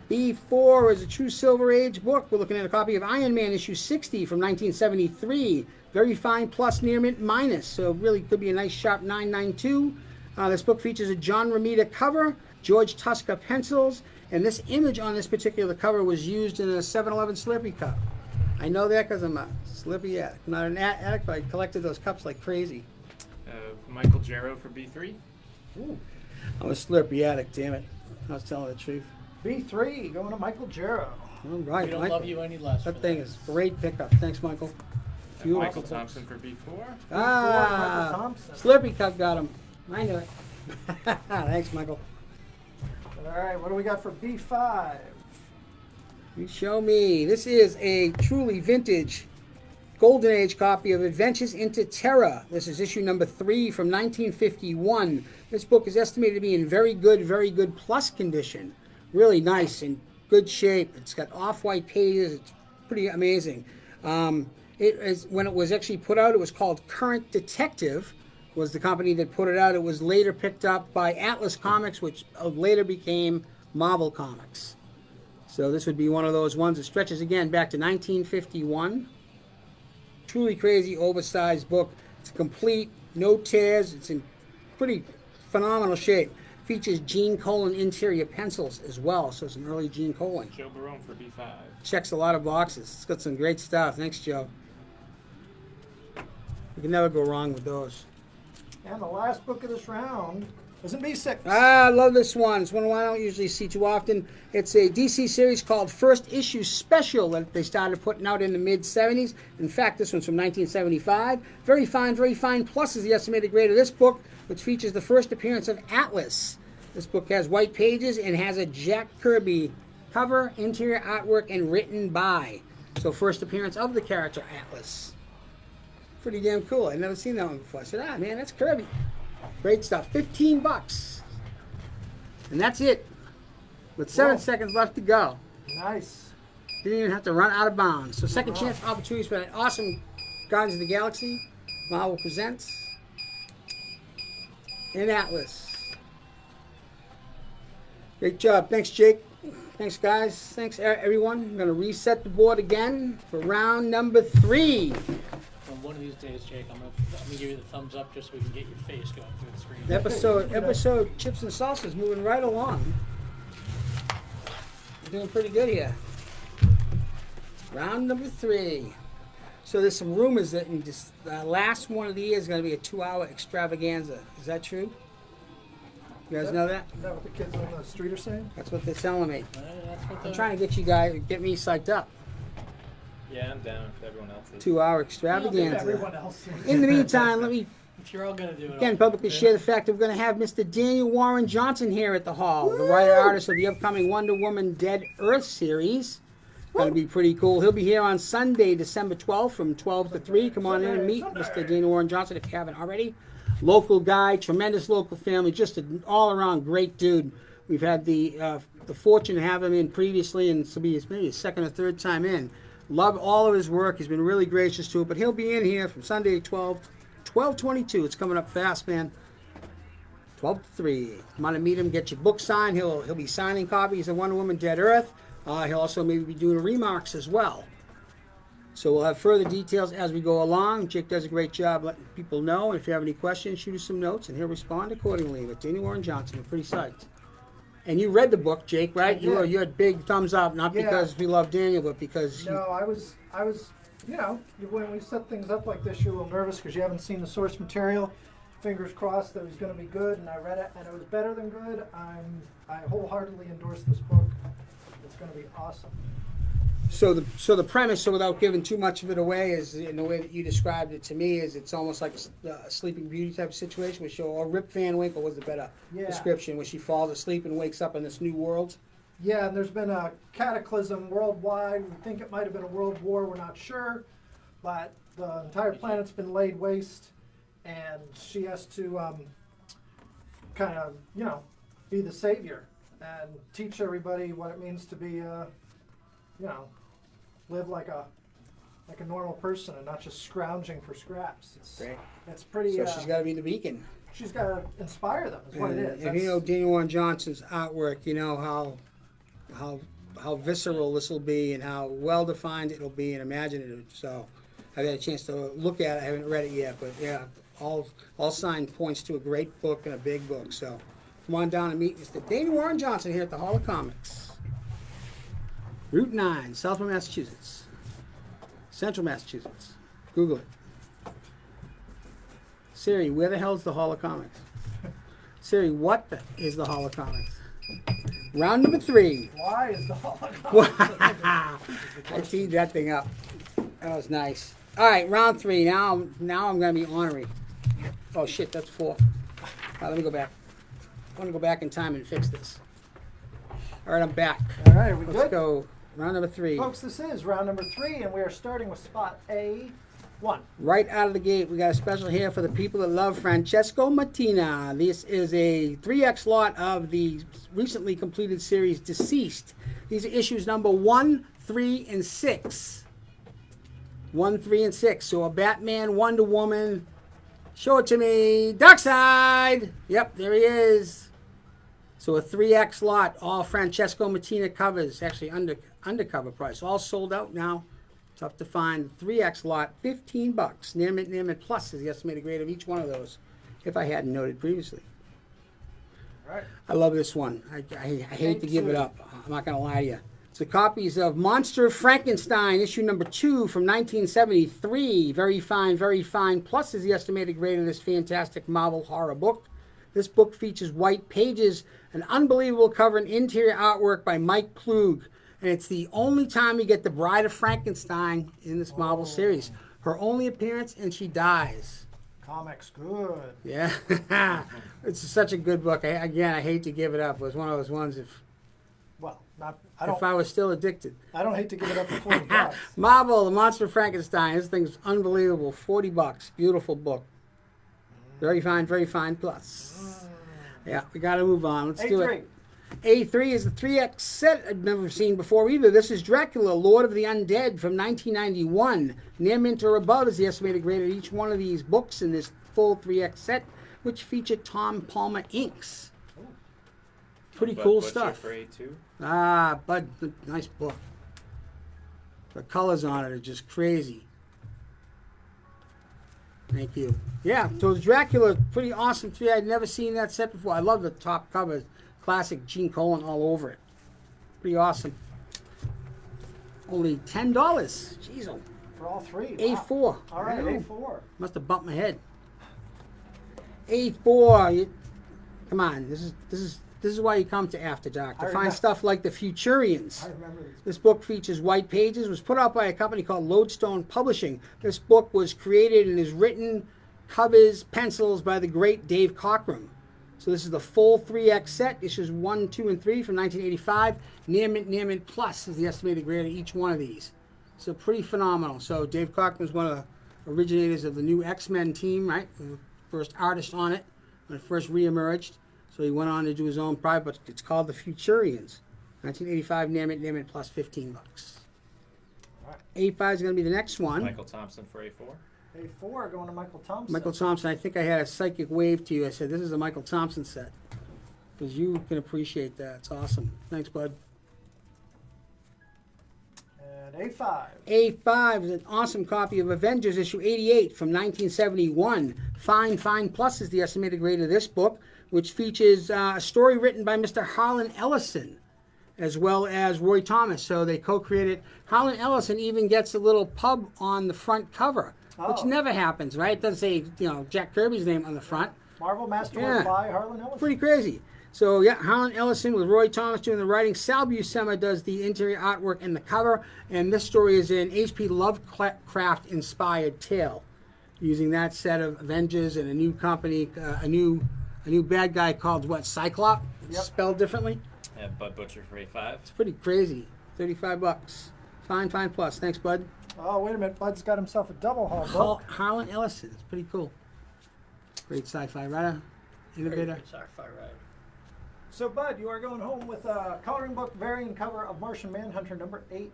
B4 is a true Silver Age book. We're looking at a copy of Iron Man issue 60 from 1973. Very fine plus near mint minus. So really could be a nice sharp 992. This book features a John Romita cover, George Tuska pencils, and this image on this particular cover was used in a 7-Eleven Slurpee cup. I know that because I'm a Slurpee addict. I'm not an addict, but I collected those cups like crazy. Michael Jarrow for B3. Ooh. I'm a Slurpee addict, damn it. I was telling the truth. B3 going to Michael Jarrow. All right, We don't Michael. love you any less. That for thing is great pickup. Thanks, Michael. And Beautiful. Michael Thompson for B4. Ah, Michael Thompson. Slurpee cup got him. I knew it. Thanks, Michael. All right, what do we got for B5? You show me. This is a truly vintage Golden Age copy of Adventures into Terror. This is issue number 3 from 1951. This book is estimated to be in very good plus condition. Really nice and good shape. It's got off-white pages. It's pretty amazing. When it was actually put out, it was called Current Detective, was the company that put it out. It was later picked up by Atlas Comics, which later became Marvel Comics. So this would be one of those ones that stretches again back to 1951. Truly crazy, oversized book. It's complete, no tears. It's in pretty phenomenal shape. Features Gene Colan interior pencils as well, so it's an early Gene Colan. Joe Barone for B5. Checks a lot of boxes. It's got some great stuff. Thanks, Joe. You can never go wrong with those. And the last book of this round is in B6. I love this one. It's one I don't usually see too often. It's a DC series called First Issue Special that they started putting out in the mid-'70s. In fact, this one's from 1975. Very fine plus is the estimated grade of this book, which features the first appearance of Atlas. This book has white pages and has a Jack Kirby cover, interior artwork, and written by. So first appearance of the character Atlas. Pretty damn cool. I'd never seen that one before. I said, man, that's Kirby. Great stuff. $15. And that's it. With 7 seconds left to go. Nice. Didn't even have to run out of bounds. So second chance opportunities for that awesome Guardians of the Galaxy. Marvel Presents. And Atlas. Great job. Thanks, Jake. Thanks, guys. Thanks, everyone. I'm going to reset the board again for round number 3. Well, one of these days, Jake, I'm gonna give you the thumbs up just so we can get your face going through the screen. Episode Chips and Salsa is moving right along. We're doing pretty good here. Round number 3. So there's some rumors that in this last one of the year is going to be a 2-hour extravaganza. Is that true? You guys know that? Is that what the kids on the street are saying? That's what they're telling me. That's what I'm trying to get me psyched up. Yeah, I'm down if everyone else is. 2-hour If extravaganza. everyone else is. In the meantime, let me If you're all gonna do it, again I'll- publicly share the fact that we're going to have Mr. Daniel Warren Johnson here at the Hall, the writer-artist of the upcoming Wonder Woman Dead Earth series. Going to be pretty cool. He'll be here on Sunday, December 12th from 12 to 3. Come on in and meet Mr. Dana Warren Johnson if you haven't already. Local guy, tremendous local family, just an all-around great dude. We've had the fortune to have him in previously, and this will be maybe his second or third time in. Love all of his work. He's been really gracious to it, but he'll be in here from Sunday 12/22. It's coming up fast, man. 12 to 3. Come on to meet him, get your book signed. He'll be signing copies of Wonder Woman Dead Earth. He'll also maybe be doing remarks as well. So we'll have further details as we go along. Jake does a great job letting people know. If you have any questions, shoot us some notes, and he'll respond accordingly. With Dana Warren Johnson, we're pretty psyched. And you read the book, Jake, right? You had big thumbs up, not because we love Daniel, but because... No, I was, when we set things up like this, you're a little nervous because you haven't seen the source material. Fingers crossed that it was going to be good, and I read it, and it was better than good. I wholeheartedly endorse this book. It's going to be awesome. So the premise, so without giving too much of it away, is in the way that you described it to me, is it's almost like a Sleeping Beauty type of situation, or Rip Van Winkle was the better description, where she falls asleep and wakes up in this new world. Yeah, and there's been a cataclysm worldwide. We think it might have been a world war. We're not sure, but the entire planet's been laid waste, and she has to kind of, be the savior and teach everybody what it means to be live like a normal person and not just scrounging for scraps. It's pretty. So she's got to be the beacon. She's got to inspire them. Is what it is. If you know Dana Warren Johnson's artwork, you know how visceral this will be and how well defined it'll be and imaginative. So I've had a chance to look at it. I haven't read it yet, but yeah, all sign points to a great book and a big book. So come on down and meet Mr. Dana Warren Johnson here at the Hall of Comics. Route 9, Southwood, Massachusetts. Central Massachusetts. Google it. Siri, where the hell is the Hall of Comics? Siri, what is the Hall of Comics? Round number 3. Why is the Hall of Comics? I teed that thing up. That was nice. All right, round 3. Now I'm going to be ornery. Oh, shit, that's 4. All right, let me go back. I want to go back in time and fix this. All right, I'm back. All right, we Let's go. Round number 3. Folks, this is round number 3, and we are starting with spot A1. Right out of the gate, we got a special here for the people that love Francesco Mattina. This is a 3X lot of the recently completed series Deceased. These are issues number 1, 3, and 6. 1, 3, and 6. So a Batman, Wonder Woman. Show it to me. Darkseid. Yep, there he is. So a 3X lot, all Francesco Mattina covers, actually undercover price, all sold out now. Tough to find. 3X lot, $15. Near mint plus is the estimated grade of each one of those, if I hadn't noted previously. All right. I love this one. I hate to give it up. I'm not going to lie to you. It's the copies of Monster of Frankenstein, issue number 2 from 1973. Very fine plus is the estimated grade of this fantastic Marvel horror book. This book features white pages, an unbelievable cover, and interior artwork by Mike Klug. And it's the only time you get the Bride of Frankenstein in this Marvel series. Her only appearance, and she dies. Comics good. Yeah. It's such a good book. I hate to give it up. It was one of those ones if I was still addicted. I don't hate to give it up for $40. Marvel, The Monster of Frankenstein. This thing's unbelievable. $40. Beautiful book. Very fine plus. Yeah, we got to move on. Let's do it. A3 is the 3X set I've never seen before either. This is Dracula, Lord of the Undead from 1991. Near mint or above is the estimated grade of each one of these books in this full 3X set, which feature Tom Palmer inks. Pretty cool stuff. For A2? Bud, nice book. The colors on it are just crazy. Thank you. Yeah, so Dracula, pretty awesome 3. I'd never seen that set before. I love the top cover. Classic Gene Colan all over it. Pretty awesome. Only $10. Jeez. For all 3. A4. Wow. All right, A4. Must have bumped my head. A4. Come on. This is why you come to After Dark, to find stuff like the Futurians. I remember these. This book features white pages. Was put out by a company called Lodestone Publishing. This book was created and is written, covers, pencils by the great Dave Cockrum. So this is the full 3X set, issues 1, 2, and 3 from 1985. Near Mint Plus is the estimated grade of each one of these. So pretty phenomenal. So Dave Cockman was one of the originators of the new X-Men team, right? The first artist on it when it first re-emerged. So he went on to do his own private, but it's called the Futurians. 1985 Near Mint Plus, $15. A5 is going to be the next one. Michael Thompson for A4. A4 going to Michael Thompson. Michael Thompson, I think I had a psychic wave to you. I said, this is a Michael Thompson set. Because you can appreciate that. It's awesome. Thanks, bud. And A5. A5 is an awesome copy of Avengers issue 88 from 1971. Fine Plus is the estimated grade of this book, which features a story written by Mr. Harlan Ellison, as well as Roy Thomas. So they co-created. Harlan Ellison even gets a little pub on the front cover, which never happens, right? It doesn't say, Jack Kirby's name on the front. Marvel Masterwork by Harlan Ellison. Pretty crazy. So yeah, Harlan Ellison with Roy Thomas doing the writing. Sal Buscema does the interior artwork and the cover. And this story is an H.P. Lovecraft-inspired tale, using that set of Avengers and a new company, a new bad guy called what? Cyclop, spelled differently. Yeah, Bud Butcher for A5. It's pretty crazy. $35. Fine Plus. Thanks, bud. Oh, wait a minute. Bud's got himself a double haul book. Harlan Ellison. It's pretty cool. Great sci-fi writer, innovator. Sci-fi writer. So, Bud, you are going home with a coloring book variant cover of Martian Manhunter number 8.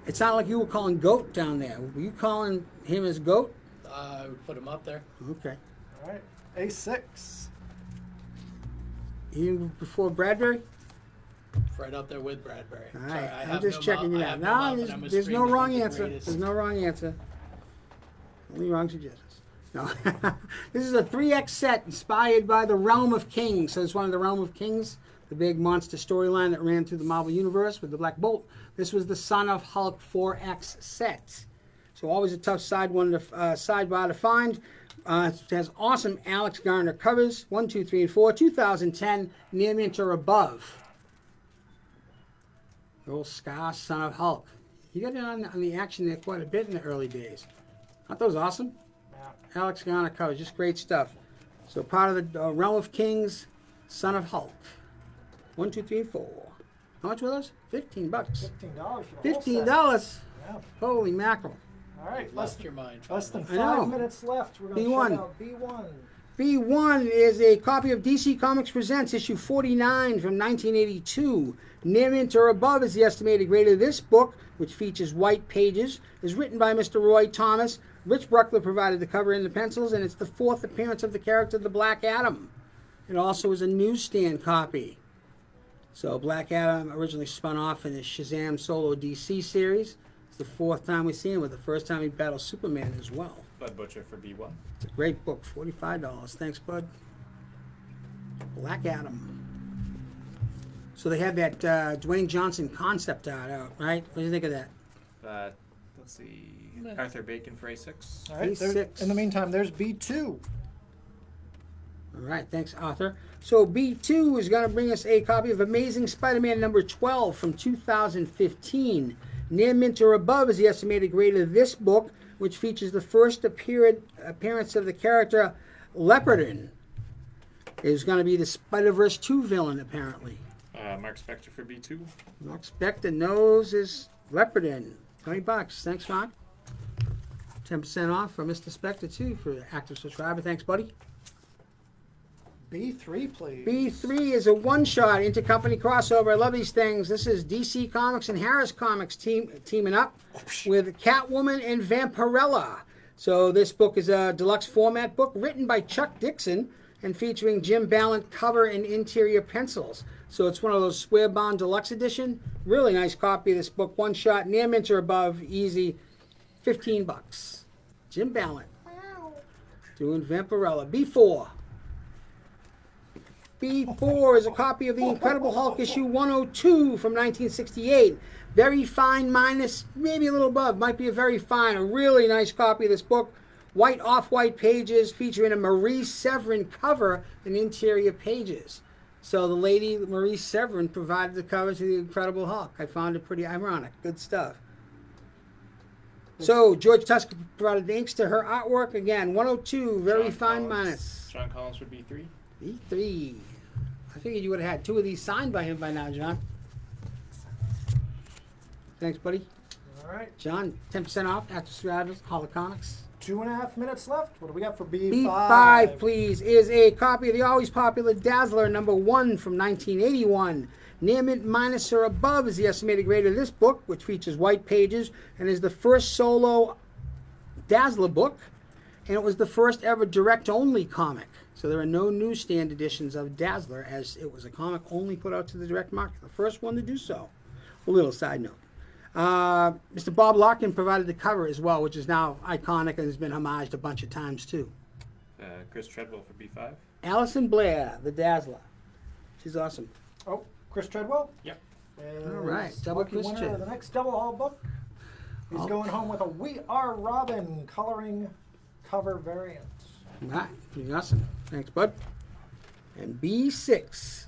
It sounded like you were calling Goat down there. Were you calling him as Goat? I would put him up there. Okay. All right. A6. Even before Bradbury? Right up there with Bradbury. All right. Sorry, I I'm have just checking it out. No, there's no wrong answer. There's no wrong answer. Only wrong suggestions. No. This is a 3X set inspired by the Realm of Kings. So it's one of the Realm of Kings, the big monster storyline that ran through the Marvel Universe with the Black Bolt. This was the Son of Hulk 4X set. So always a tough sidebar to find. It has awesome Alex Garner covers. 1, 2, 3, and 4. 2010, Near Mint or above. The old Scar, Son of Hulk. He got in on the action there quite a bit in the early days. Aren't those awesome? Yeah. Alex Garner covers, just great stuff. So part of the Realm of Kings, Son of Hulk. 1, 2, 3, and 4. How much were those? $15. $15 for the whole set. $15. Yeah. Holy mackerel. All right. Lost your mind. Less than finally. 5 know. minutes left. We're going to B1. check out B1. B1 is a copy of DC Comics Presents issue 49 from 1982. Near Mint or above is the estimated grade of this book, which features white pages. Is written by Mr. Roy Thomas. Rich Bruckler provided the cover and the pencils, and it's the 4th appearance of the character, the Black Adam. It also is a newsstand copy. So Black Adam originally spun off in the Shazam solo DC series. It's the 4th time we see him, with the first time he battled Superman as well. Bud Butcher for B1. It's a great book, $45. Thanks, bud. Black Adam. So they have that Dwayne Johnson concept art out, right? What do you think of that? Let's see. Arthur Bacon for A6. All right. A6. In the meantime, there's B2. All right, thanks, Arthur. So B2 is going to bring us a copy of Amazing Spider-Man number 12 from 2015. Near Mint or above is the estimated grade of this book, which features the first appearance of the character Leopardon. Is going to be the Spider-Verse 2 villain, apparently. Mark Spector for B2. Mark Spector knows his Leopardon. $20. Thanks, Mark. 10% off for Mr. Spector, too, for the active subscriber. Thanks, buddy. B3, please. B3 is a one-shot intercompany crossover. I love these things. This is DC Comics and Harris Comics teaming up with Catwoman and Vampirella. So this book is a deluxe format book written by Chuck Dixon and featuring Jim Ballant cover and interior pencils. So it's one of those square bound deluxe edition. Really nice copy of this book. One shot, near mint or above, easy. $15. Jim Ballant doing Vampirella. B4. B4 is a copy of the Incredible Hulk issue 102 from 1968. Very fine, minus maybe a little above. Might be a very fine, a really nice copy of this book. White off-white pages featuring a Marie Severin cover and interior pages. So the lady Marie Severin provided the cover to the Incredible Hulk. I found it pretty ironic. Good stuff. So George Tusker provided the inks to her artwork again. 102, very John fine Collins. minus. John Collins for B3. B3. I figured you would have had 2 of these signed by him by now, John. Thanks, buddy. All right. John, 10% off after Stratus Holocomics. 2.5 minutes left. What do we got for B5? B5, please, is a copy of the always popular Dazzler #1 from 1981. Near mint minus or above is the estimated grade of this book, which features white pages and is the first solo Dazzler book, and it was the first ever direct-only comic. So there are no newsstand editions of Dazzler, as it was a comic only put out to the direct market. The first one to do so. A little side note. Mr. Bob Larkin provided the cover as well, which is now iconic and has been homaged a bunch of times too. Chris Treadwell for B5. Allison Blair, the Dazzler. She's awesome. Oh, Chris Treadwell? Yep. Is All right, double lucky Chris winner Tread. of the next double haul book. He's Oh. going home with a We Are Robin coloring cover variant. All right, pretty awesome. Thanks, bud. And B6.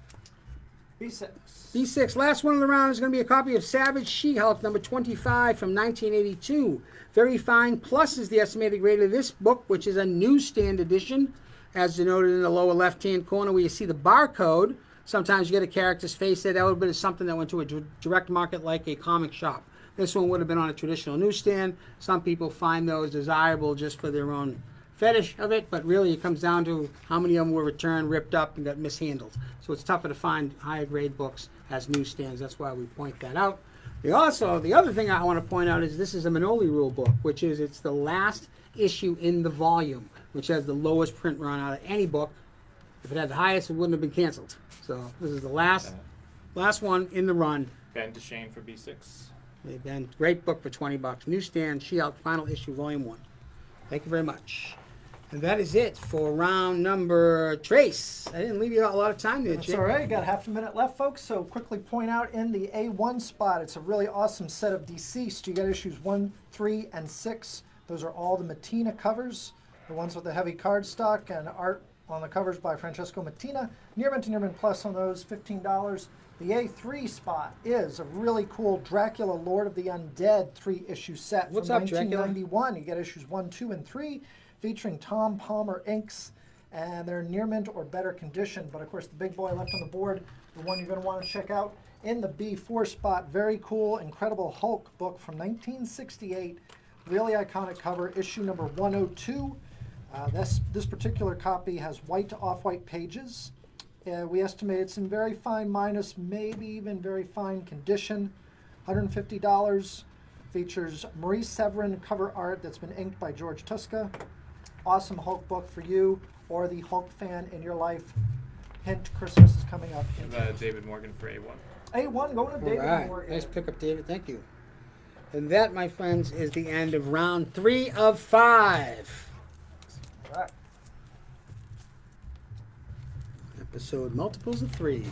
B6. B6, last one of the round is going to be a copy of Savage She-Hulk #25 from 1982. Very fine. Plus is the estimated grade of this book, which is a newsstand edition. As denoted in the lower left-hand corner where you see the barcode. Sometimes you get a character's face there. That would have been something that went to a direct market like a comic shop. This one would have been on a traditional newsstand. Some people find those desirable just for their own fetish of it, but really it comes down to how many of them were returned, ripped up, and got mishandled. So it's tougher to find higher grade books as newsstands. That's why we point that out. The other thing I want to point out is this is a Manoli rule book, which is it's the last issue in the volume, which has the lowest print run out of any book. If it had the highest, it wouldn't have been canceled. So this is the last one in the run. Ben DeShane for B6. They've been great book for $20. Newsstand, She-Hulk, final issue, volume 1. Thank you very much. And that is it for round number Trace. I didn't leave you a lot of time there, That's Jake. all right. Got half a minute left, folks. So quickly point out in the A1 spot, it's a really awesome set of Deceased. You got issues 1, 3, and 6. Those are all the Mattina covers, the ones with the heavy cardstock and art on the covers by Francesco Mattina. Near mint and near mint plus on those, $15. The A3 spot is a really cool Dracula Lord of the Undead 3-issue set What's from up, Dracula? 1991. You get issues 1, 2, and 3 featuring Tom Palmer inks, and they're near mint or better condition. But of course, the big boy left on the board, the one you're going to want to check out in the B4 spot, very cool, Incredible Hulk book from 1968. Really iconic cover, issue number 102. This particular copy has white to off-white pages. We estimate it's in very fine minus, maybe even very fine condition. $150. Features Maurice Severin cover art that's been inked by George Tuska. Awesome Hulk book for you or the Hulk fan in your life. Hint, Christmas is coming up. David Morgan for A1. A1 going to David All right, Morgan. nice pickup, David. Thank you. And that, my friends, is the end of round 3 of 5. All right. Episode multiples of 3.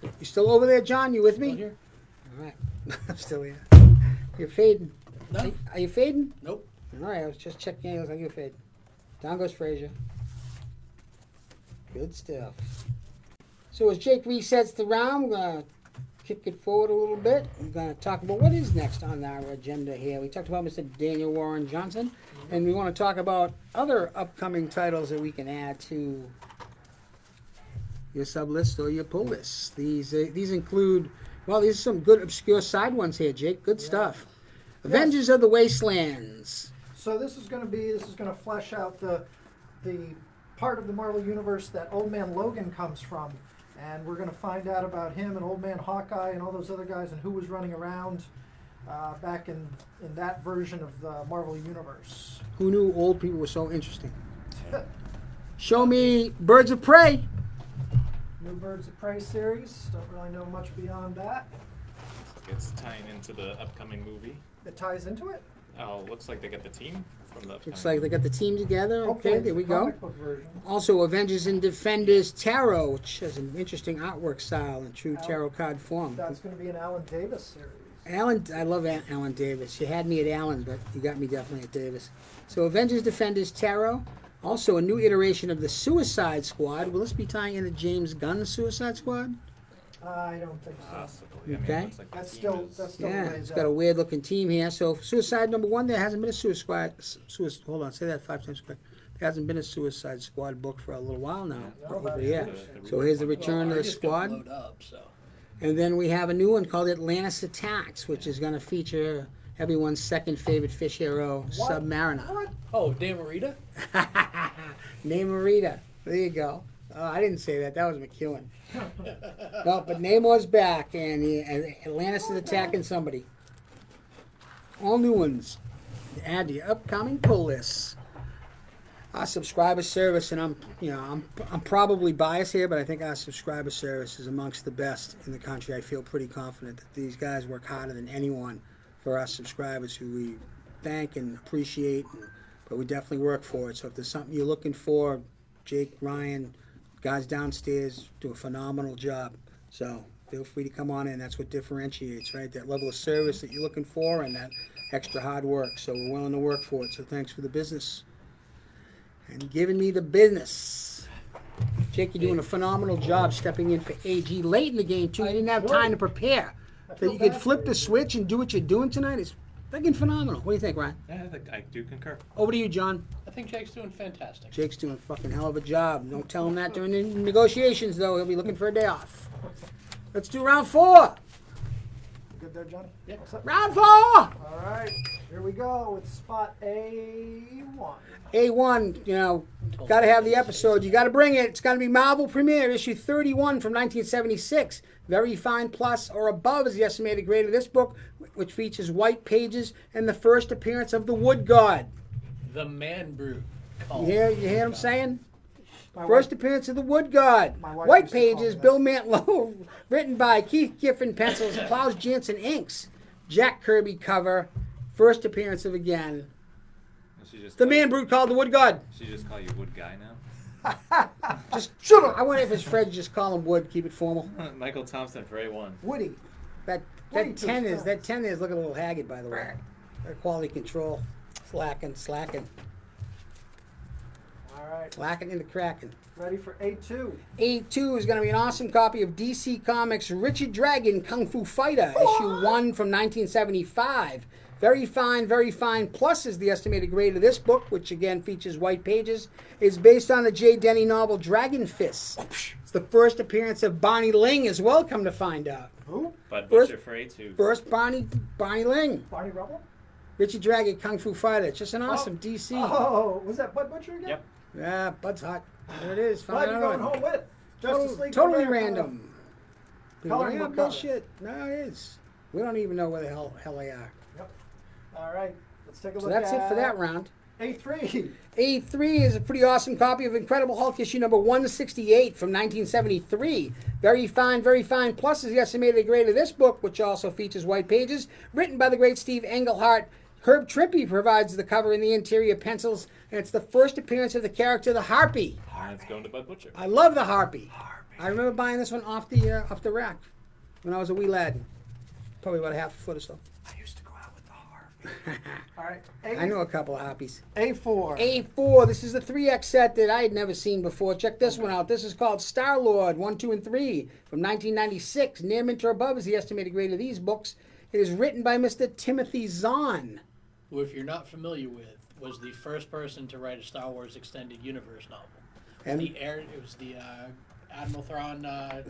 You still over there, John? You with me? Still here? All right. I'm still here. You're fading. No. Are you fading? Nope. All right, I was just checking in. It looks like you're fading. Down goes Frazier. Good stuff. So as Jake resets the round, we're going to kick it forward a little bit. We're going to talk about what is next on our agenda here. We talked about Mr. Daniel Warren Johnson, and we want to talk about other upcoming titles that we can add to your sub list or your pull list. These include, well, these are some good obscure side ones here, Jake. Good stuff. Avengers of the Wastelands. So this is going to flesh out the part of the Marvel Universe that Old Man Logan comes from. And we're going to find out about him and Old Man Hawkeye and all those other guys and who was running around back in that version of the Marvel Universe. Who knew old people were so interesting? Show me Birds of Prey. New Birds of Prey series. Don't really know much beyond that. It's tying into the upcoming movie. It ties into it. Oh, looks like they got the team from the upcoming Looks like they got the team together. Hopefully Okay, it's there the we go. comic book version. Also, Avengers and Defenders Tarot, which has an interesting artwork style in true tarot card form. That's going to be an Alan Davis series. Alan, I love Alan Davis. You had me at Alan, but you got me definitely at Davis. So Avengers Defenders Tarot. Also, a new iteration of the Suicide Squad. Will this be tying into James Gunn's Suicide Squad? I don't think so. Possibly. I mean, Okay. it looks like the That's team still is- that's still Yeah, ways it's out. got a weird looking team here. So Suicide number 1, there hasn't been a hold on, say that 5 times quick. There hasn't been a Suicide Squad book for a little while now. No, Over about a year. So here's the return of the squad. Load up, so. And then we have a new one called Atlantis Attacks, which is going to feature everyone's second favorite fish hero, What? Submariner. What? Oh, Dan Marita? Namorita. There you go. Oh, I didn't say that. That was McEwen. No, but Namor's back, and Atlantis is attacking somebody. All new ones. Add to your upcoming pull list. Our subscriber service, and I'm probably biased here, but I think our subscriber service is amongst the best in the country. I feel pretty confident that these guys work harder than anyone for our subscribers, who we thank and appreciate, but we definitely work for it. So if there's something you're looking for, Jake, Ryan, guys downstairs do a phenomenal job. So feel free to come on in. That's what differentiates, right? That level of service that you're looking for and that extra hard work. So we're willing to work for it. So thanks for the business and giving me the business. Jake, you're doing a phenomenal job stepping in for AG late in the game, too. You didn't have time to prepare. That you could flip the switch and do what you're doing tonight is freaking phenomenal. What do you think, Ryan? Yeah, I do concur. Over to you, John. I think Jake's doing fantastic. Jake's doing a fucking hell of a job. Don't tell him that during the negotiations, though. He'll be looking for a day off. Let's do round 4. Good there, Johnny? Yep. What's up? Round 4! All right, here we go with spot A1. A1, got to have the episode. You got to bring it. It's going to be Marvel Premiere, issue 31 from 1976. Very fine plus or above is the estimated grade of this book, which features white pages and the first appearance of the Wood God. The Man Brew. You hear what I'm saying? My First wife- appearance of the Wood God. My wife White used to call pages, me Bill Mantlo, written by Keith Giffen, pencils, Klaus Janson inks, Jack Kirby cover. First appearance of again. She just The call Man you- Brute called the Wood God. She just call you Wood Guy now. Just shut up. I wonder if his friends just call him Wood, keep it formal. Michael Thompson for A1. Woody. That Woody that 10 is too. that 10 is looking a little haggard, by the way. Their quality control slacking All right, into cracking. ready for A2. A2 is going to be an awesome copy of DC Comics Richard Dragon Kung Fu Fighter, issue 1 from 1975. Very fine plus is the estimated grade of this book, which again features white pages. Is based on the J. Denny novel Dragon Fist. It's the first appearance of Barney Ling as well, come to find out. Who? Bud First- Butcher for A2. First Barney Ling. Barney Rubble? Richard Dragon Kung Fu Fighter. It's just an awesome DC. Oh, was that Bud Butcher again? Yep. Yeah, Bud's hot. There it is. Bud, you going home with? Justice League of Totally America. random. Coloring Yeah, book cover. bullshit. No, it is. We don't even know where the hell they are. Yep. All right, let's take a So look that's at it for that round. A3. A3 is a pretty awesome copy of Incredible Hulk issue number 168 from 1973. Very fine plus is the estimated grade of this book, which also features white pages. Written by the great Steve Englehart. Herb Trimpe provides the cover and the interior pencils, and it's the first appearance of the character, the Harpy. And it's going to Bud Butcher. I love the Harpy. I remember buying this one off the rack when I was a wee lad. Probably about a half a foot or so. I used to go out with the Harpy. All right, I know a couple of Harpies. A4. A4, this is the 3X set that I had never seen before. Check this one out. This is called Star-Lord 1, 2, and 3 from 1996. Near mint or above is the estimated grade of these books. It is written by Mr. Timothy Zahn. Who, if you're not familiar with, was the first person to write a Star Wars Extended Universe novel. And- It was the Admiral Thrawn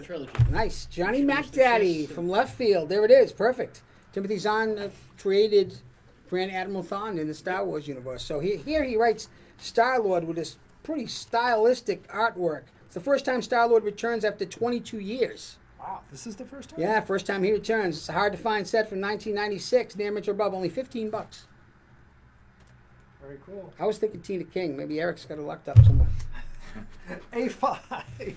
trilogy. Nice. Johnny Introduced the McDaddy ships from left field. There it is. Perfect. Timothy Zahn created Grand Admiral Thrawn in the Star Wars universe. So here he writes Star-Lord with this pretty stylistic artwork. It's the first time Star-Lord returns after 22 years. Wow, this is the first time? Yeah, first time he returns. It's a hard to find set from 1996. Near mint or above, only $15. Very cool. I was thinking Tina King. Maybe Eric's got it locked up somewhere. A5.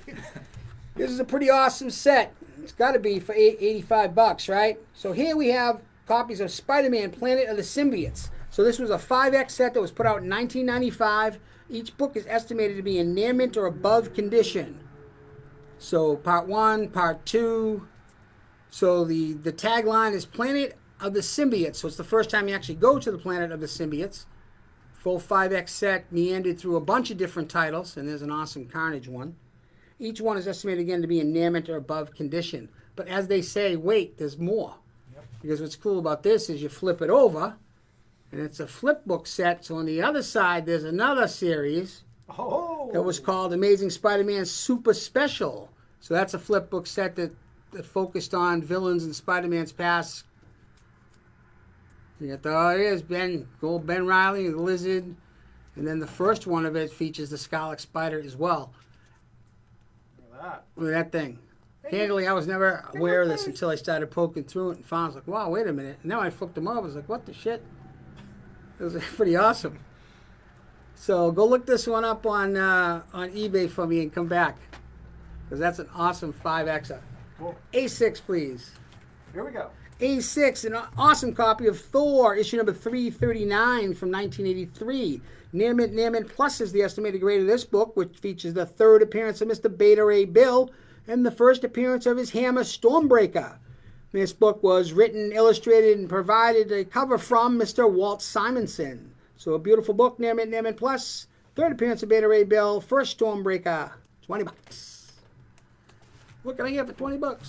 This is a pretty awesome set. It's got to be for $85, right? So here we have copies of Spider-Man Planet of the Symbiotes. So this was a 5X set that was put out in 1995. Each book is estimated to be in near mint or above condition. So part 1, part 2. So the tagline is Planet of the Symbiotes. So it's the first time you actually go to the Planet of the Symbiotes. Full 5X set meandered through a bunch of different titles, and there's an awesome Carnage one. Each one is estimated again to be in near mint or above condition. But as they say, wait, there's more. Yep. Because what's cool about this is you flip it over, and it's a flip book set. So on the other side, there's another series Oh. that was called Amazing Spider-Man Super Special. So that's a flip book set that focused on villains in Spider-Man's past. You got it is Ben Reilly, the Lizard, and then the first one of it features the Scarlet Spider as well. Look at that. Look at that thing. Candidly, I was never aware of this until I started poking through it and found, I was like, wow, wait a minute. And now I flipped them up. I was like, what the shit? It was pretty awesome. So go look this one up on eBay for me and come back. Because that's an awesome 5Xer. Cool. A6, please. Here we go. A6, an awesome copy of Thor, issue number 339 from 1983. Near Mint Plus is the estimated grade of this book, which features the third appearance of Mr. Beta Ray Bill and the first appearance of his hammer Stormbreaker. This book was written, illustrated, and provided a cover from Mr. Walt Simonson. So a beautiful book, Near Mint Plus. Third appearance of Beta Ray Bill, first Stormbreaker, $20. What can I get for $20?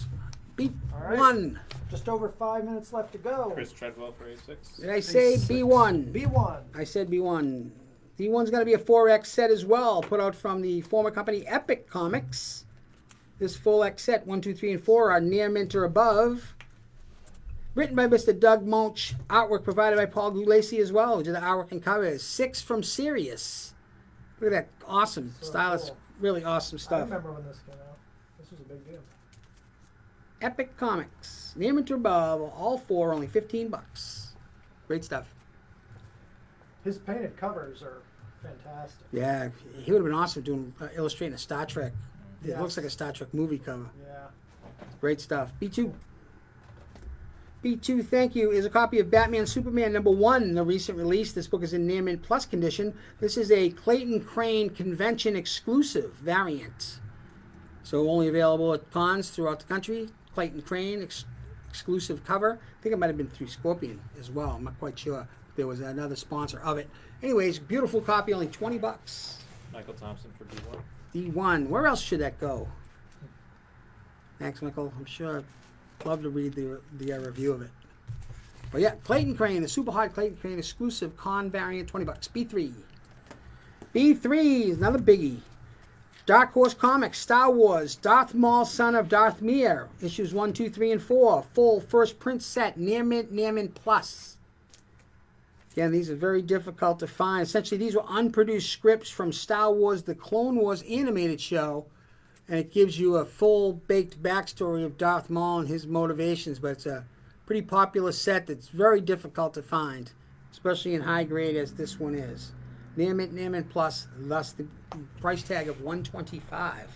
Beat All right. one. Just over 5 minutes left to go. Chris Treadwell for A6. Did I say A6. B1? B1. I said B1. B1's going to be a 4X set as well, put out from the former company Epic Comics. This full X set, 1, 2, 3, and 4 are near mint or above. Written by Mr. Doug Mulch. Artwork provided by Paul Gulacy as well, which is the artwork and covers. 6 from Sirius. Look at that awesome, So stylish, cool. really awesome I stuff. remember when this came out. This was a big deal. Epic Comics. Near mint or above, all 4, only $15. Great stuff. His painted covers are fantastic. Yeah, he would have been awesome doing illustrating a Star Trek. It Yes. looks like a Star Trek movie cover. Yeah. Great stuff. B2. B2, thank you, is a copy of Batman Superman #1, the recent release. This book is in Near Mint Plus condition. This is a Clayton Crane convention exclusive variant. So only available at cons throughout the country. Clayton Crane exclusive cover. I think it might have been through Scorpion as well. I'm not quite sure. There was another sponsor of it. Anyways, beautiful copy, only $20. Michael Thompson for D1. D1. Where else should that go? Thanks, Michael. I'm sure I'd love to read the review of it. But yeah, Clayton Crane, the super hot Clayton Crane exclusive con variant, $20. B3. B3 is another biggie. Dark Horse Comics, Star Wars, Darth Maul, son of Darth Mir, issues 1, 2, 3, and 4. Full first print set, Near Mint Plus. Again, these are very difficult to find. Essentially, these were unproduced scripts from Star Wars, the Clone Wars animated show, and it gives you a full-baked backstory of Darth Maul and his motivations, but it's a pretty popular set that's very difficult to find, especially in high grade as this one is. Near Mint Plus, thus the price tag of $125.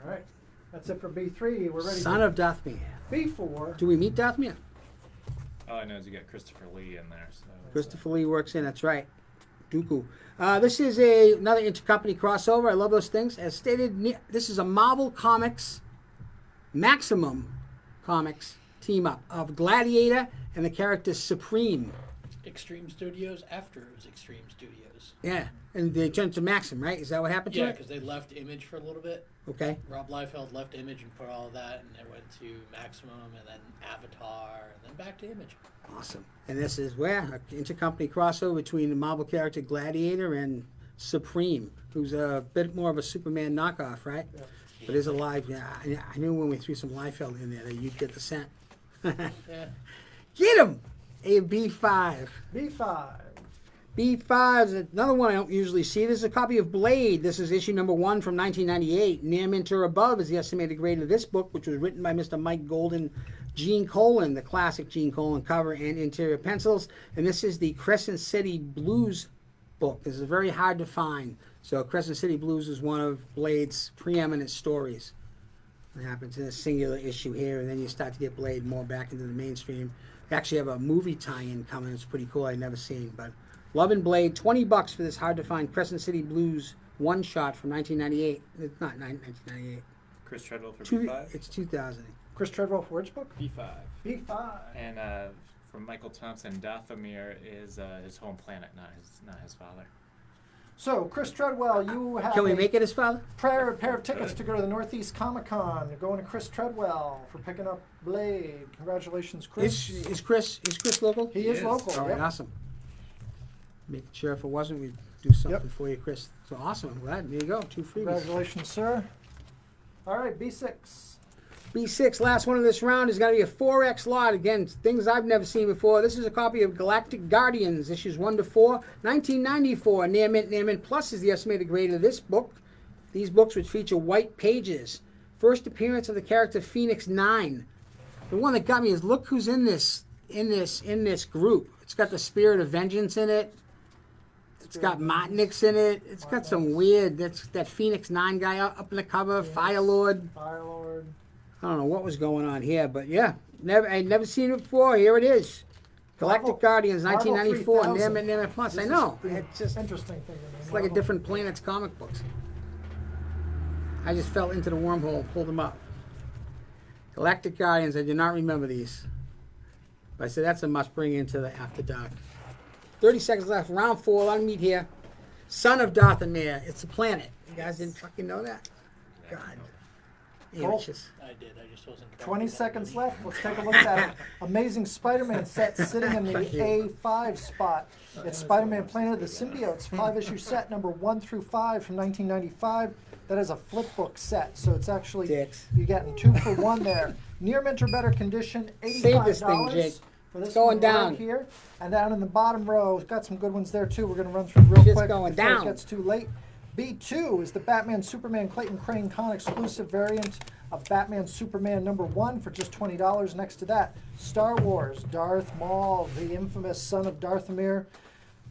All right. That's it for B3. We're ready Son for of Darth Mir. B4. Do we meet Darth Mir? All I know is you got Christopher Lee in there. So Christopher Lee works in, that's right. Dooku. This is another intercompany crossover. I love those things. As stated, this is a Marvel Comics, Maximum Comics team-up of Gladiator and the character Supreme. Extreme Studios after it was Extreme Studios. Yeah, and they turned to Maxim, right? Is that what happened to Yeah, it? because they left Image for a little bit. Okay. Rob Liefeld left Image and put all of that, and it went to Maximum, and then Avatar, and then back to Image. Awesome. And this is where an intercompany crossover between the Marvel character Gladiator and Supreme, who's a bit more of a Superman knockoff, right? Yeah. But is alive. Yeah, I knew when we threw some Liefeld in there that you'd get the scent. Yeah. Get him! A B5. B5. B5 is another one I don't usually see. This is a copy of Blade. This is issue number 1 from 1998. Near mint or above is the estimated grade of this book, which was written by Mr. Mike Golden, Gene Colan, the classic Gene Colan cover and interior pencils. And this is the Crescent City Blues book. This is very hard to find. So Crescent City Blues is one of Blade's preeminent stories. It happens in a singular issue here, and then you start to get Blade more back into the mainstream. They actually have a movie tie-in coming. It's pretty cool. I've never seen, but Love and Blade, $20 for this hard-to-find Crescent City Blues one-shot from 1998. It's not 1998. Chris Treadwell for B5. It's 2000. Chris Treadwell for which book? B5. B5. And from Michael Thompson, Dathomir is his home planet, not his father. So, Chris Treadwell, you have Can we a make it his father? pair of tickets to go to the Northeast Comic Con. You're going to Chris Treadwell for picking up Blade. Congratulations, Chris. Is Chris local? He is local. All right, Yep. awesome. Making sure if it wasn't, we'd do something Yep. for you, Chris. So awesome. I'm glad. There you go. 2 freebies. Congratulations, sir. All right, B6. B6, last one of this round is going to be a 4X lot. Again, things I've never seen before. This is a copy of Galactic Guardians, issues 1 to 4, 1994. Near Mint Plus is the estimated grade of this book. These books would feature white pages. First appearance of the character Phoenix 9. The one that got me is look who's in this group. It's got the Spirit of Vengeance in it. It's got Motnix in it. It's got some weird. That's that Phoenix 9 guy up in the cover. Firelord. I don't know what was going on here, but yeah, I'd never seen it before. Here it is. Galactic Guardians, 1994, Near Mint Plus. I know. It's just Interesting thing. it's like a different planet's comic books. I just fell into the wormhole, pulled them up. Galactic Guardians, I do not remember these. But I said that's a must bring into the After Dark. 30 seconds left, round 4, let me meet here. Son of Dathomir, it's a planet. You guys didn't fucking know that? God. Amateurs. I did. I just wasn't. 20 seconds left. Let's take a look at that amazing Spider-Man set sitting in the A5 spot. It's Spider-Man Planet of the Symbiotes, 5-issue set, number 1 through 5 from 1995. That is a flip book set, so it's actually Dicks. you're getting 2 for 1 there. Near mint or better condition, $85 Save this thing, Jake. for this It's going one down. right here. And down in the bottom row, we've got some good ones there too. We're going to run through real Shit's quick going before down. it gets too late. B2 is the Batman Superman Clayton Crane Con exclusive variant of Batman Superman number 1 for just $20. Next to that, Star Wars Darth Maul, the infamous son of Dathomir.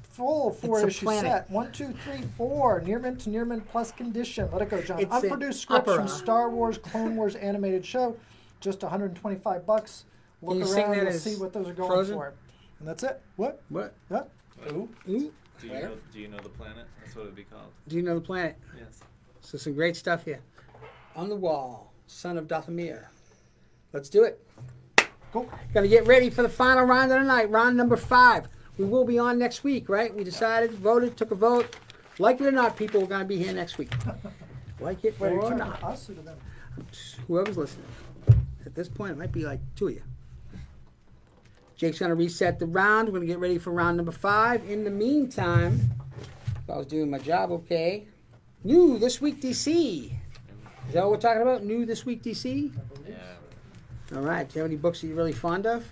Full 4-issue planet. set. 1, 2, 3, 4. Near mint to near mint plus condition. Let it go, John. It's an Unproduced scripts opera. from Star Wars Clone Wars animated show. Just $125. Look Can you sing around, that you'll as see what those are going Frozen? for. And that's it. What? What? Huh? Ooh. Do you know the planet? That's what it'd be called. Do you know the planet? Yes. So some great stuff here. On the wall, Son of Dathomir. Let's do it. Cool. Got to get ready for the final round of the night, round number 5. We will be on next week, right? We decided, voted, took a vote. Like it or not, people are going to be here next week. Like it Wait, are you or talking not. to us or to them? Whoever's listening. At this point, it might be like 2 of you. Jake's going to reset the round. We're going to get ready for round number 5. In the meantime, if I was doing my job okay. New This Week DC. Is that what we're talking about? New This Week DC? Yeah. All right. Do you have any books that you're really fond of?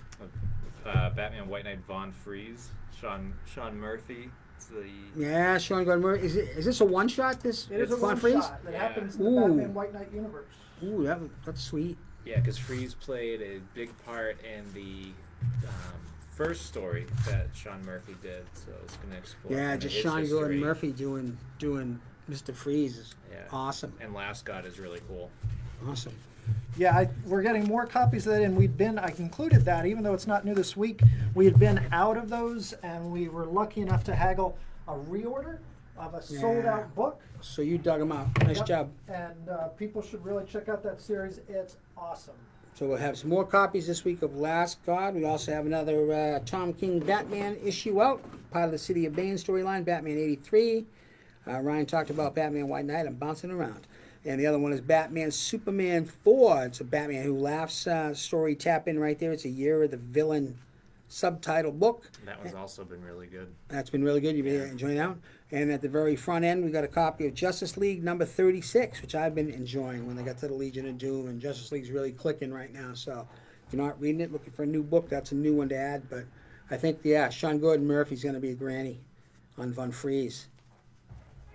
Batman White Knight Von Freeze, Sean Murphy. It's the Yeah, Sean Gordon Murray. Is this a one-shot? This It is a Von one Freeze? shot that Yeah. happens in the Ooh. Batman White Knight universe. Ooh, that's sweet. yeah, because Freeze played a big part in the first story that Sean Murphy did, so it's going to explore. Yeah, kinda just his Sean history. Gordon Murphy doing Mr. Freeze is Yeah. awesome. And Last God is really cool. Awesome. Yeah, we're getting more copies of that, and I concluded that, even though it's not new this week, we had been out of those, and we were lucky enough to haggle a reorder of a sold-out book. So you dug them out. Nice Yep. job. And people should really check out that series. It's awesome. So we'll have some more copies this week of Last God. We also have another Tom King Batman issue out, part of the City of Bane storyline, Batman 83. Ryan talked about Batman White Knight. I'm bouncing around. And the other one is Batman Superman 4. It's a Batman Who Laughs story tap in right there. It's a Year of the Villain subtitle book. That one's also been really good. That's been really good. You've been enjoying that one. And at the very front end, we got a copy of Justice League number 36, which I've been enjoying when they got to the Legion of Doom. And Justice League's really clicking right now. So if you're not reading it, looking for a new book, that's a new one to add. But I think, Sean Gordon Murphy's going to be a granny on Von Freeze.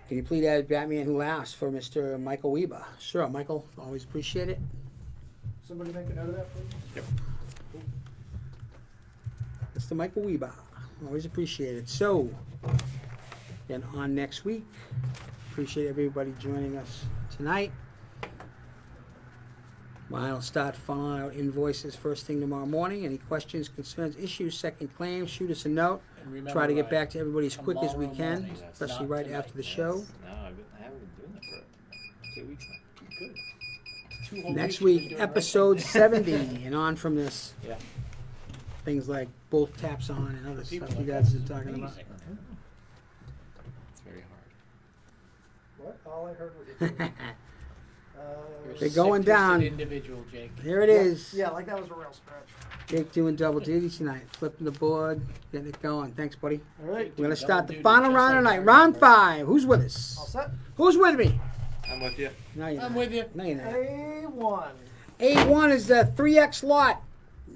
Can you please add Batman Who Laughs for Mr. Michael Weber? Sure, Michael. Always appreciate it. Somebody make a note of that, please. Yep. Mr. Michael Weber. Always appreciate it. So, then on next week. Appreciate everybody joining us tonight. I'll start filing out invoices first thing tomorrow morning. Any questions, concerns, issues, second claims, shoot us a note. And remember, Try to get Ryan, back to everybody as quick as we tomorrow can, morning, especially not right tonight, after the yes. show. No, I haven't been doing it for 2 weeks now. Good. 2 whole Next weeks you've been week, doing episode 70 and on from this. Yeah. Things like both taps on and other People stuff you like guys us are is talking about. amazing. It's very hard. What? All I heard was a two. You're a They're going sick, twisted down. individual, Jake. Here it is. Yeah, like that was a real scratch. Jake doing double duty tonight. Flipping the board, getting it going. Thanks, buddy. All right. We're going to Double start the duty, final just round like tonight. Harry Round Potter. 5. Who's with us? All set. Who's with me? I'm with you. No, you're I'm not. with you. No, you're not. A1. A1 is the 3X lot.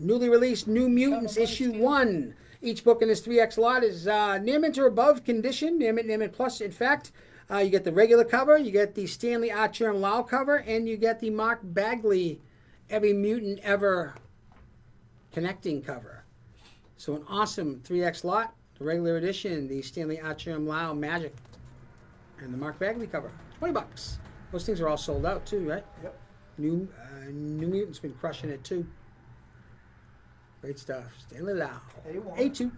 Newly released New Mutants, Cover issue Steve. 1. Each book in this 3X lot is near mint or above condition. Near mint plus, in fact. You get the regular cover, you get the Stanley Archer Lau cover, and you get the Mark Bagley Every Mutant Ever connecting cover. So an awesome 3X lot. The regular edition, the Stanley Archer Lau Magic, and the Mark Bagley cover. $20. Those things are all sold out too, right? Yep. New Mutants been crushing it too. Great stuff. Stanley Lau. A1. A2.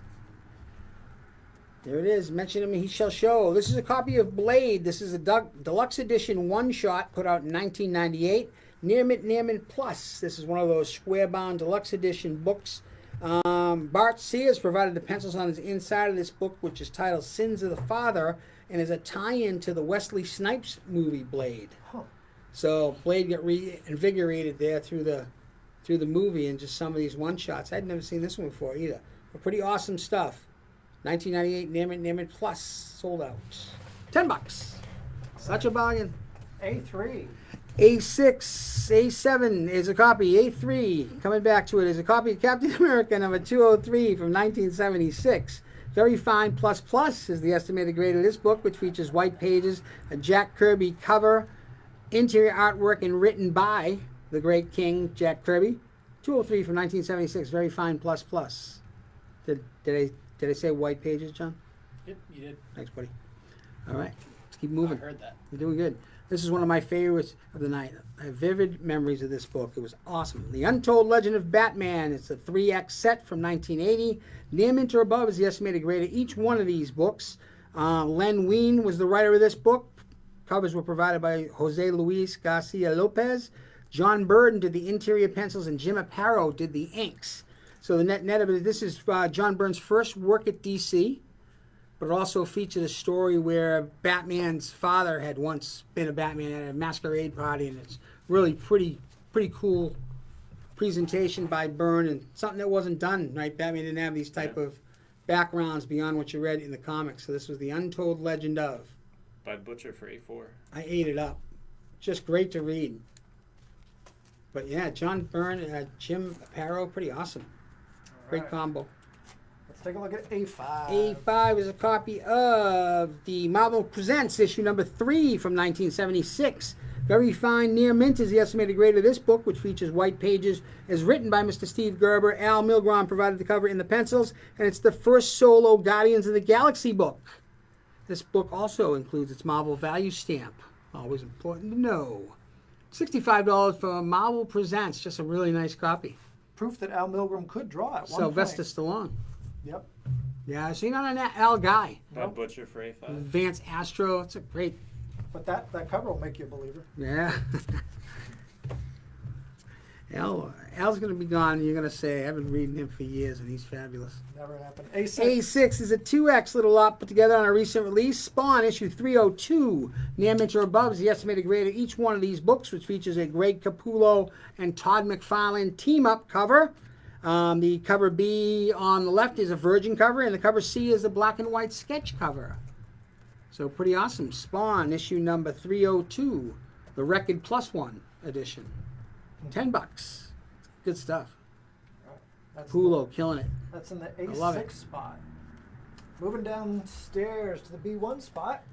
There it is. Mention him, he shall show. This is a copy of Blade. This is a deluxe edition one-shot put out in 1998. Near Mint Plus. This is one of those square-bound deluxe edition books. Bart Sears provided the pencils on the inside of this book, which is titled Sins of the Father, and is a tie-in to the Wesley Snipes movie Blade. Huh. So Blade got reinvigorated there through the movie and just some of these one-shots. I'd never seen this one before either. But pretty awesome stuff. 1998 Near Mint Plus sold out. $10. Such a bargain. A3. A6, A7 is a copy. A3, coming back to it, is a copy of Captain America number 203 from 1976. Very fine plus plus is the estimated grade of this book, which features white pages, a Jack Kirby cover, interior artwork, and written by the great King Jack Kirby. 203 from 1976. Very fine plus plus. Did I say white pages, John? Yep, you did. Thanks, buddy. All right, let's keep I moving. heard that. You're doing good. This is one of my favorites of the night. I have vivid memories of this book. It was awesome. The Untold Legend of Batman. It's a 3X set from 1980. Near mint or above is the estimated grade of each one of these books. Len Wein was the writer of this book. Covers were provided by Jose Luis Garcia Lopez. John Burden did the interior pencils, and Jim Aparo did the inks. So the net of it, this is John Byrne's first work at DC, but it also featured a story where Batman's father had once been a Batman at a masquerade party, and it's really pretty cool presentation by Byrne, and something that wasn't done, right? Batman didn't have these type of backgrounds beyond what you read in the comics. So this was the Untold Legend of. By Butcher for A4. I ate it up. Just great to read. But yeah, John Byrne and Jim Aparo, pretty awesome. Great Right. combo. Let's take a look at A5. A5 is a copy of the Marvel Presents issue number 3 from 1976. Very fine near mint is the estimated grade of this book, which features white pages, is written by Mr. Steve Gerber. Al Milgrom provided the cover in the pencils, and it's the first solo Guardians of the Galaxy book. This book also includes its Marvel value stamp. Always important to know. $65 for Marvel Presents. Just a really nice copy. Proof that Al Milgrom could draw at one Sylvester point. Stallone. Yep. Yeah, so you're not an Al guy. By Nope. Butcher for A5. Vance Astro. It's a great. But that cover will make you a believer. Yeah. Al's going to be gone, and you're going to say, I've been reading him for years, and he's fabulous. Never happened. A6. A6 is a 2X little lot put together on a recent release. Spawn issue 302. Near mint or above is the estimated grade of each one of these books, which features a Greg Capullo and Todd McFarlane team-up cover. The cover B on the left is a Virgin cover, and the cover C is a black and white sketch cover. So pretty awesome. Spawn issue number 302, the Record Plus One edition. $10. Good stuff. That's Pulo killing it. That's in the love it. A6 spot. Moving downstairs to the B1 spot.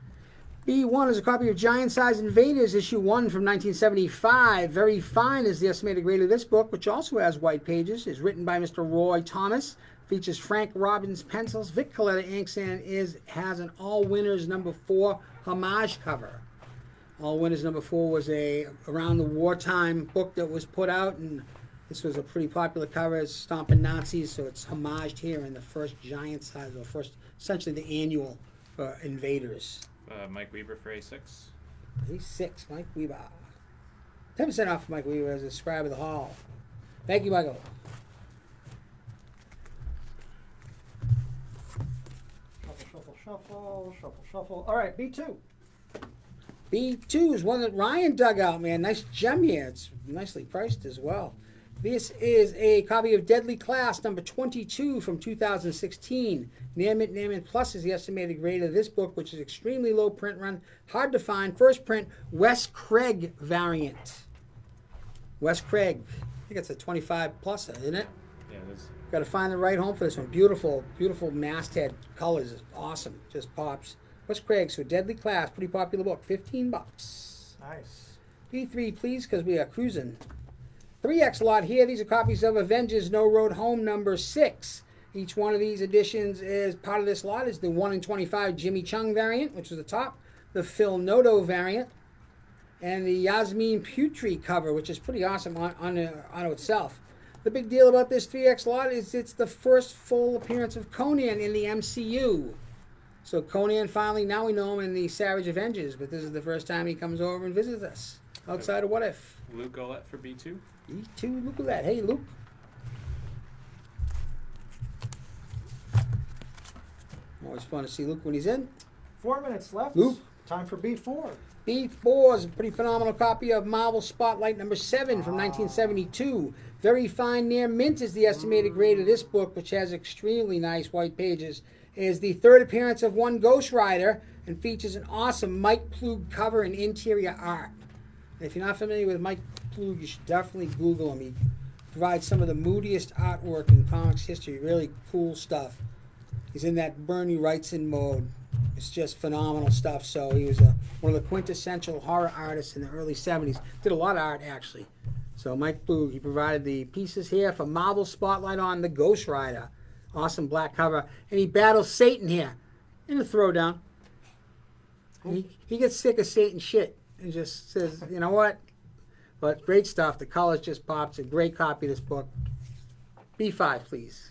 B1 is a copy of Giant Size Invaders, issue 1 from 1975. Very fine is the estimated grade of this book, which also has white pages. Is written by Mr. Roy Thomas. Features Frank Robbins pencils, Vic Coletta inks, and has an All Winners number 4 homage cover. All Winners number 4 was a around the wartime book that was put out, and this was a pretty popular cover. It's Stomping Nazis, so it's homaged here in the first Giant Size, or first, essentially the annual for Invaders. Mike Weaver for A6. A6, Mike Weaver. 10% off Mike Weaver as a scribe of the hall. Thank you, Michael. Shuffle, shuffle, shuffle, shuffle, shuffle. All right, B2. B2 is one that Ryan dug out, man. Nice gem here. It's nicely priced as well. This is a copy of Deadly Class, number 22 from 2016. Near Mint Plus is the estimated grade of this book, which is extremely low print run, hard to find. First print, Wes Craig variant. Wes Craig. I think it's a 25 plus, isn't it? Yeah, it is. Got to find the right home for this one. Beautiful, beautiful masthead colors. It's awesome. Just pops. Wes Craig, so Deadly Class, pretty popular book. $15. Nice. B3, please, because we are cruising. 3X lot here. These are copies of Avengers No Road Home number 6. Each one of these editions is part of this lot is the 1 in 25 Jimmy Chung variant, which is the top, the Phil Noto variant, and the Yasmin Putri cover, which is pretty awesome on itself. The big deal about this 3X lot is it's the first full appearance of Conan in the MCU. So Conan finally, now we know him in the Savage Avengers, but this is the first time he comes over and visits us outside of What If. Luke Golette for B2. B2, look at that. Hey, Luke. Always fun to see Luke when he's in. 4 minutes left. Luke. Time for B4. B4 is a pretty phenomenal copy of Marvel Spotlight number 7 from 1972. Very fine near mint is the estimated grade of this book, which has extremely nice white pages. It is the third appearance of one Ghost Rider and features an awesome Mike Plug cover and interior art. And if you're not familiar with Mike Plug, you should definitely Google him. He provides some of the moodiest artwork in comics history. Really cool stuff. He's in that Bernie Wrightson mode. It's just phenomenal stuff. So he was one of the quintessential horror artists in the early 70s. Did a lot of art, actually. So Mike Plug, he provided the pieces here for Marvel Spotlight on the Ghost Rider. Awesome black cover. And he battles Satan here in a throwdown. He gets sick of Satan shit and just says, you know what? But great stuff. The colors just pops. A great copy of this book. B5, please.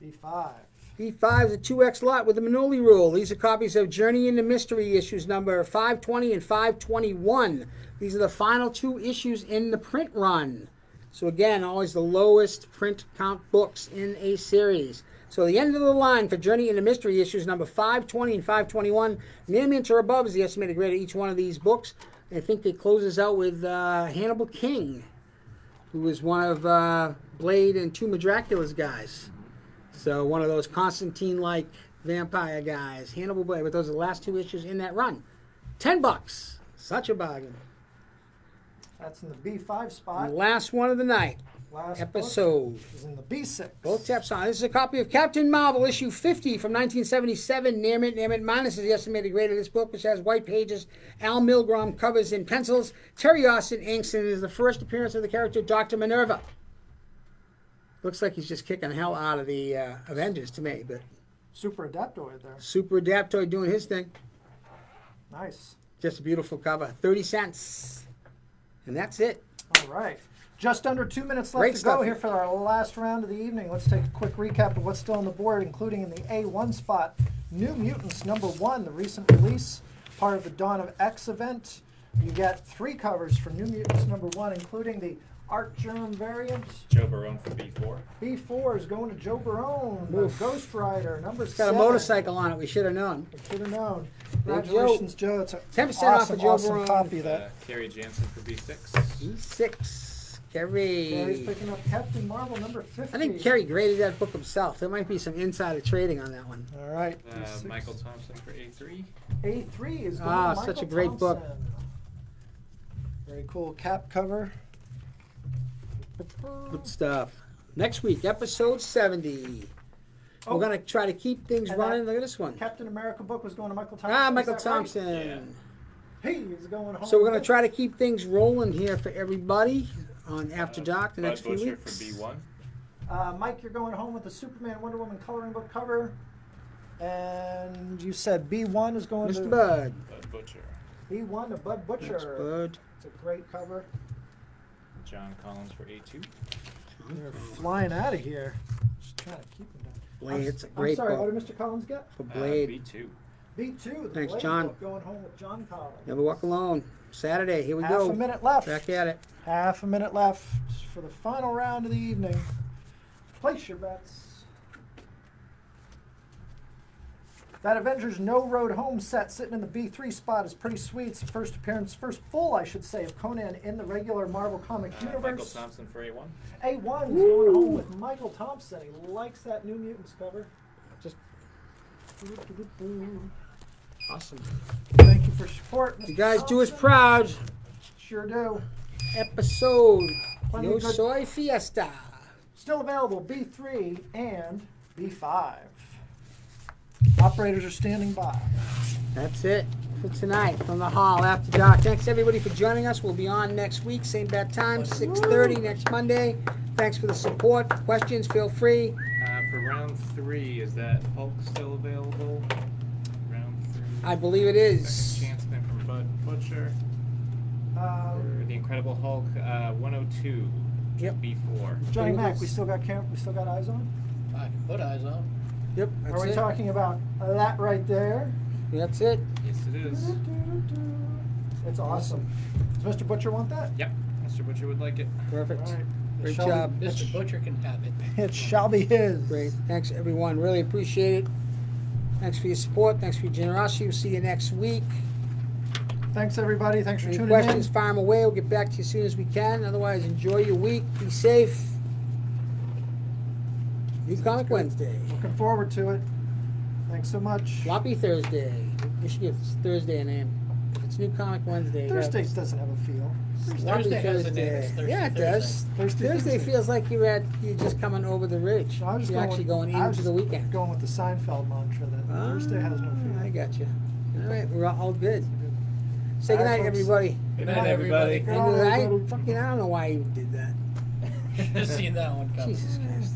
B5. B5 is a 2X lot with the Manoli rule. These are copies of Journey into Mystery issues number 520 and 521. These are the final 2 issues in the print run. So again, always the lowest print count books in a series. So the end of the line for Journey into Mystery issues number 520 and 521. Near mint or above is the estimated grade of each one of these books. I think it closes out with Hannibal King, who was one of Blade and Tomb of Dracula's guys. So one of those Constantine-like vampire guys. Hannibal Blade, but those are the last 2 issues in that run. $10. Such a bargain. That's in the B5 And spot. the last one of the night. Last Episode. book is in the B6. Both taps on. This is a copy of Captain Marvel, issue 50 from 1977. Near mint minus is the estimated grade of this book, which has white pages. Al Milgrom covers in pencils. Terry Austin inks, and is the first appearance of the character Dr. Minerva. Looks like he's just kicking the hell out of the Avengers to me, but Super Adaptoid there. Super Adaptoid doing his thing. Nice. Just a beautiful cover. 30 cents. And that's it. All right. Just under 2 minutes left Great to stuff. go here for our last round of the evening. Let's take a quick recap of what's still on the board, including in the A1 spot, New Mutants number 1, the recent release, part of the Dawn of X event. You get 3 covers for New Mutants number 1, including the Art Germ variant. Joe Barone for B4. B4 is going to Joe Barone, the Oof. Ghost Rider, number It's got 7. a motorcycle on it. We should have known. We should have known. Joe. Congratulations, Joe. It's an 10% off awesome, of Joe awesome Barone. copy of that. Kerry Jansen for B6. E6. Kerry's Kerry. picking up Captain Marvel number 50. I think Kerry graded that book himself. There might be some insider trading on that one. All right. Michael Thompson for A3. A3 is going Ah, to Michael such a great book. Thompson. Very cool cap cover. Good stuff. Next week, episode 70. Oh. We're going to try to keep things And running. that Look at this one. Captain America book was going to Michael Thompson. Ah, is Michael that right? Thompson. He's going home. So we're going to try to keep things rolling here for everybody on After Dark the Bud next few Butcher weeks. for B1. Mike, you're going home with the Superman Wonder Woman coloring book cover. And you said B1 is going Mr. to Bud. Bud Butcher. B1 to Bud Thanks, Butcher. Bud. It's a great cover. John Collins for A2. They're flying out of here. Just trying to keep them down. Blade, it's a I'm great sorry, book. what did Mr. Collins get? For Blade. B2. B2, the Thanks, Blade John. book, going home with John Collins. Never Walk Alone. Saturday. Here we Half go. a minute left. Back at it. Half a minute left for the final round of the evening. Place your bets. That Avengers No Road Home set sitting in the B3 spot is pretty sweet. It's the first appearance, first full, I should say, of Conan in the regular Marvel comic universe. Michael Thompson for A1. A1 is going home with Michael Thompson. He likes that New Mutants cover. Just awesome. Thank you for support, Mr. You guys do us Thompson. proud. Sure do. Episode Plenty Yo of good- Soy Fiesta. Still available, B3 and B5. Operators are standing by. That's it for tonight from the Hall After Dark. Thanks everybody for joining us. We'll be on next week, same bad time, 6:30 next Monday. Thanks for the support. Questions, feel free. For round 3, is that Hulk still available? Round 3. I believe it is. Chance then from Bud Butcher. For the Incredible Hulk 102. Yep. B4. Johnny Mac, we still got eyes on? I can put eyes on. Yep, that's Are we it. talking about that right there? That's it. Yes, it is. It's awesome. Does Mr. Butcher want that? Yep. Mr. Butcher would like it. Perfect. All right. It Great shall job. be- Mr. Butcher can have it. It shall be his. Great. Thanks everyone. Really appreciate it. Thanks for your support. Thanks for your generosity. We'll see you next week. Thanks, everybody. Thanks for Any tuning questions, in. fire them away. We'll get back to you as soon as we can. Otherwise, enjoy your week. Be safe. New Comic Wednesday. Looking forward to it. Thanks so much. Floppy Thursday. We should give Thursday a name. If it's New Comic Wednesday. Thursday doesn't have a feel. Floppy Thursday has a name. It's Thursday, Yeah, it does. Thursday feels like you're just coming over the ridge. No, I was just You're actually going I was into the just weekend. Going with the Seinfeld mantra that Thursday has no I feel. got you. All right, we're all good. Say All right, goodnight, folks. everybody. Good night, everybody. Good night, everybody. I don't know why you did that. Should have seen that one coming. Jesus Christ.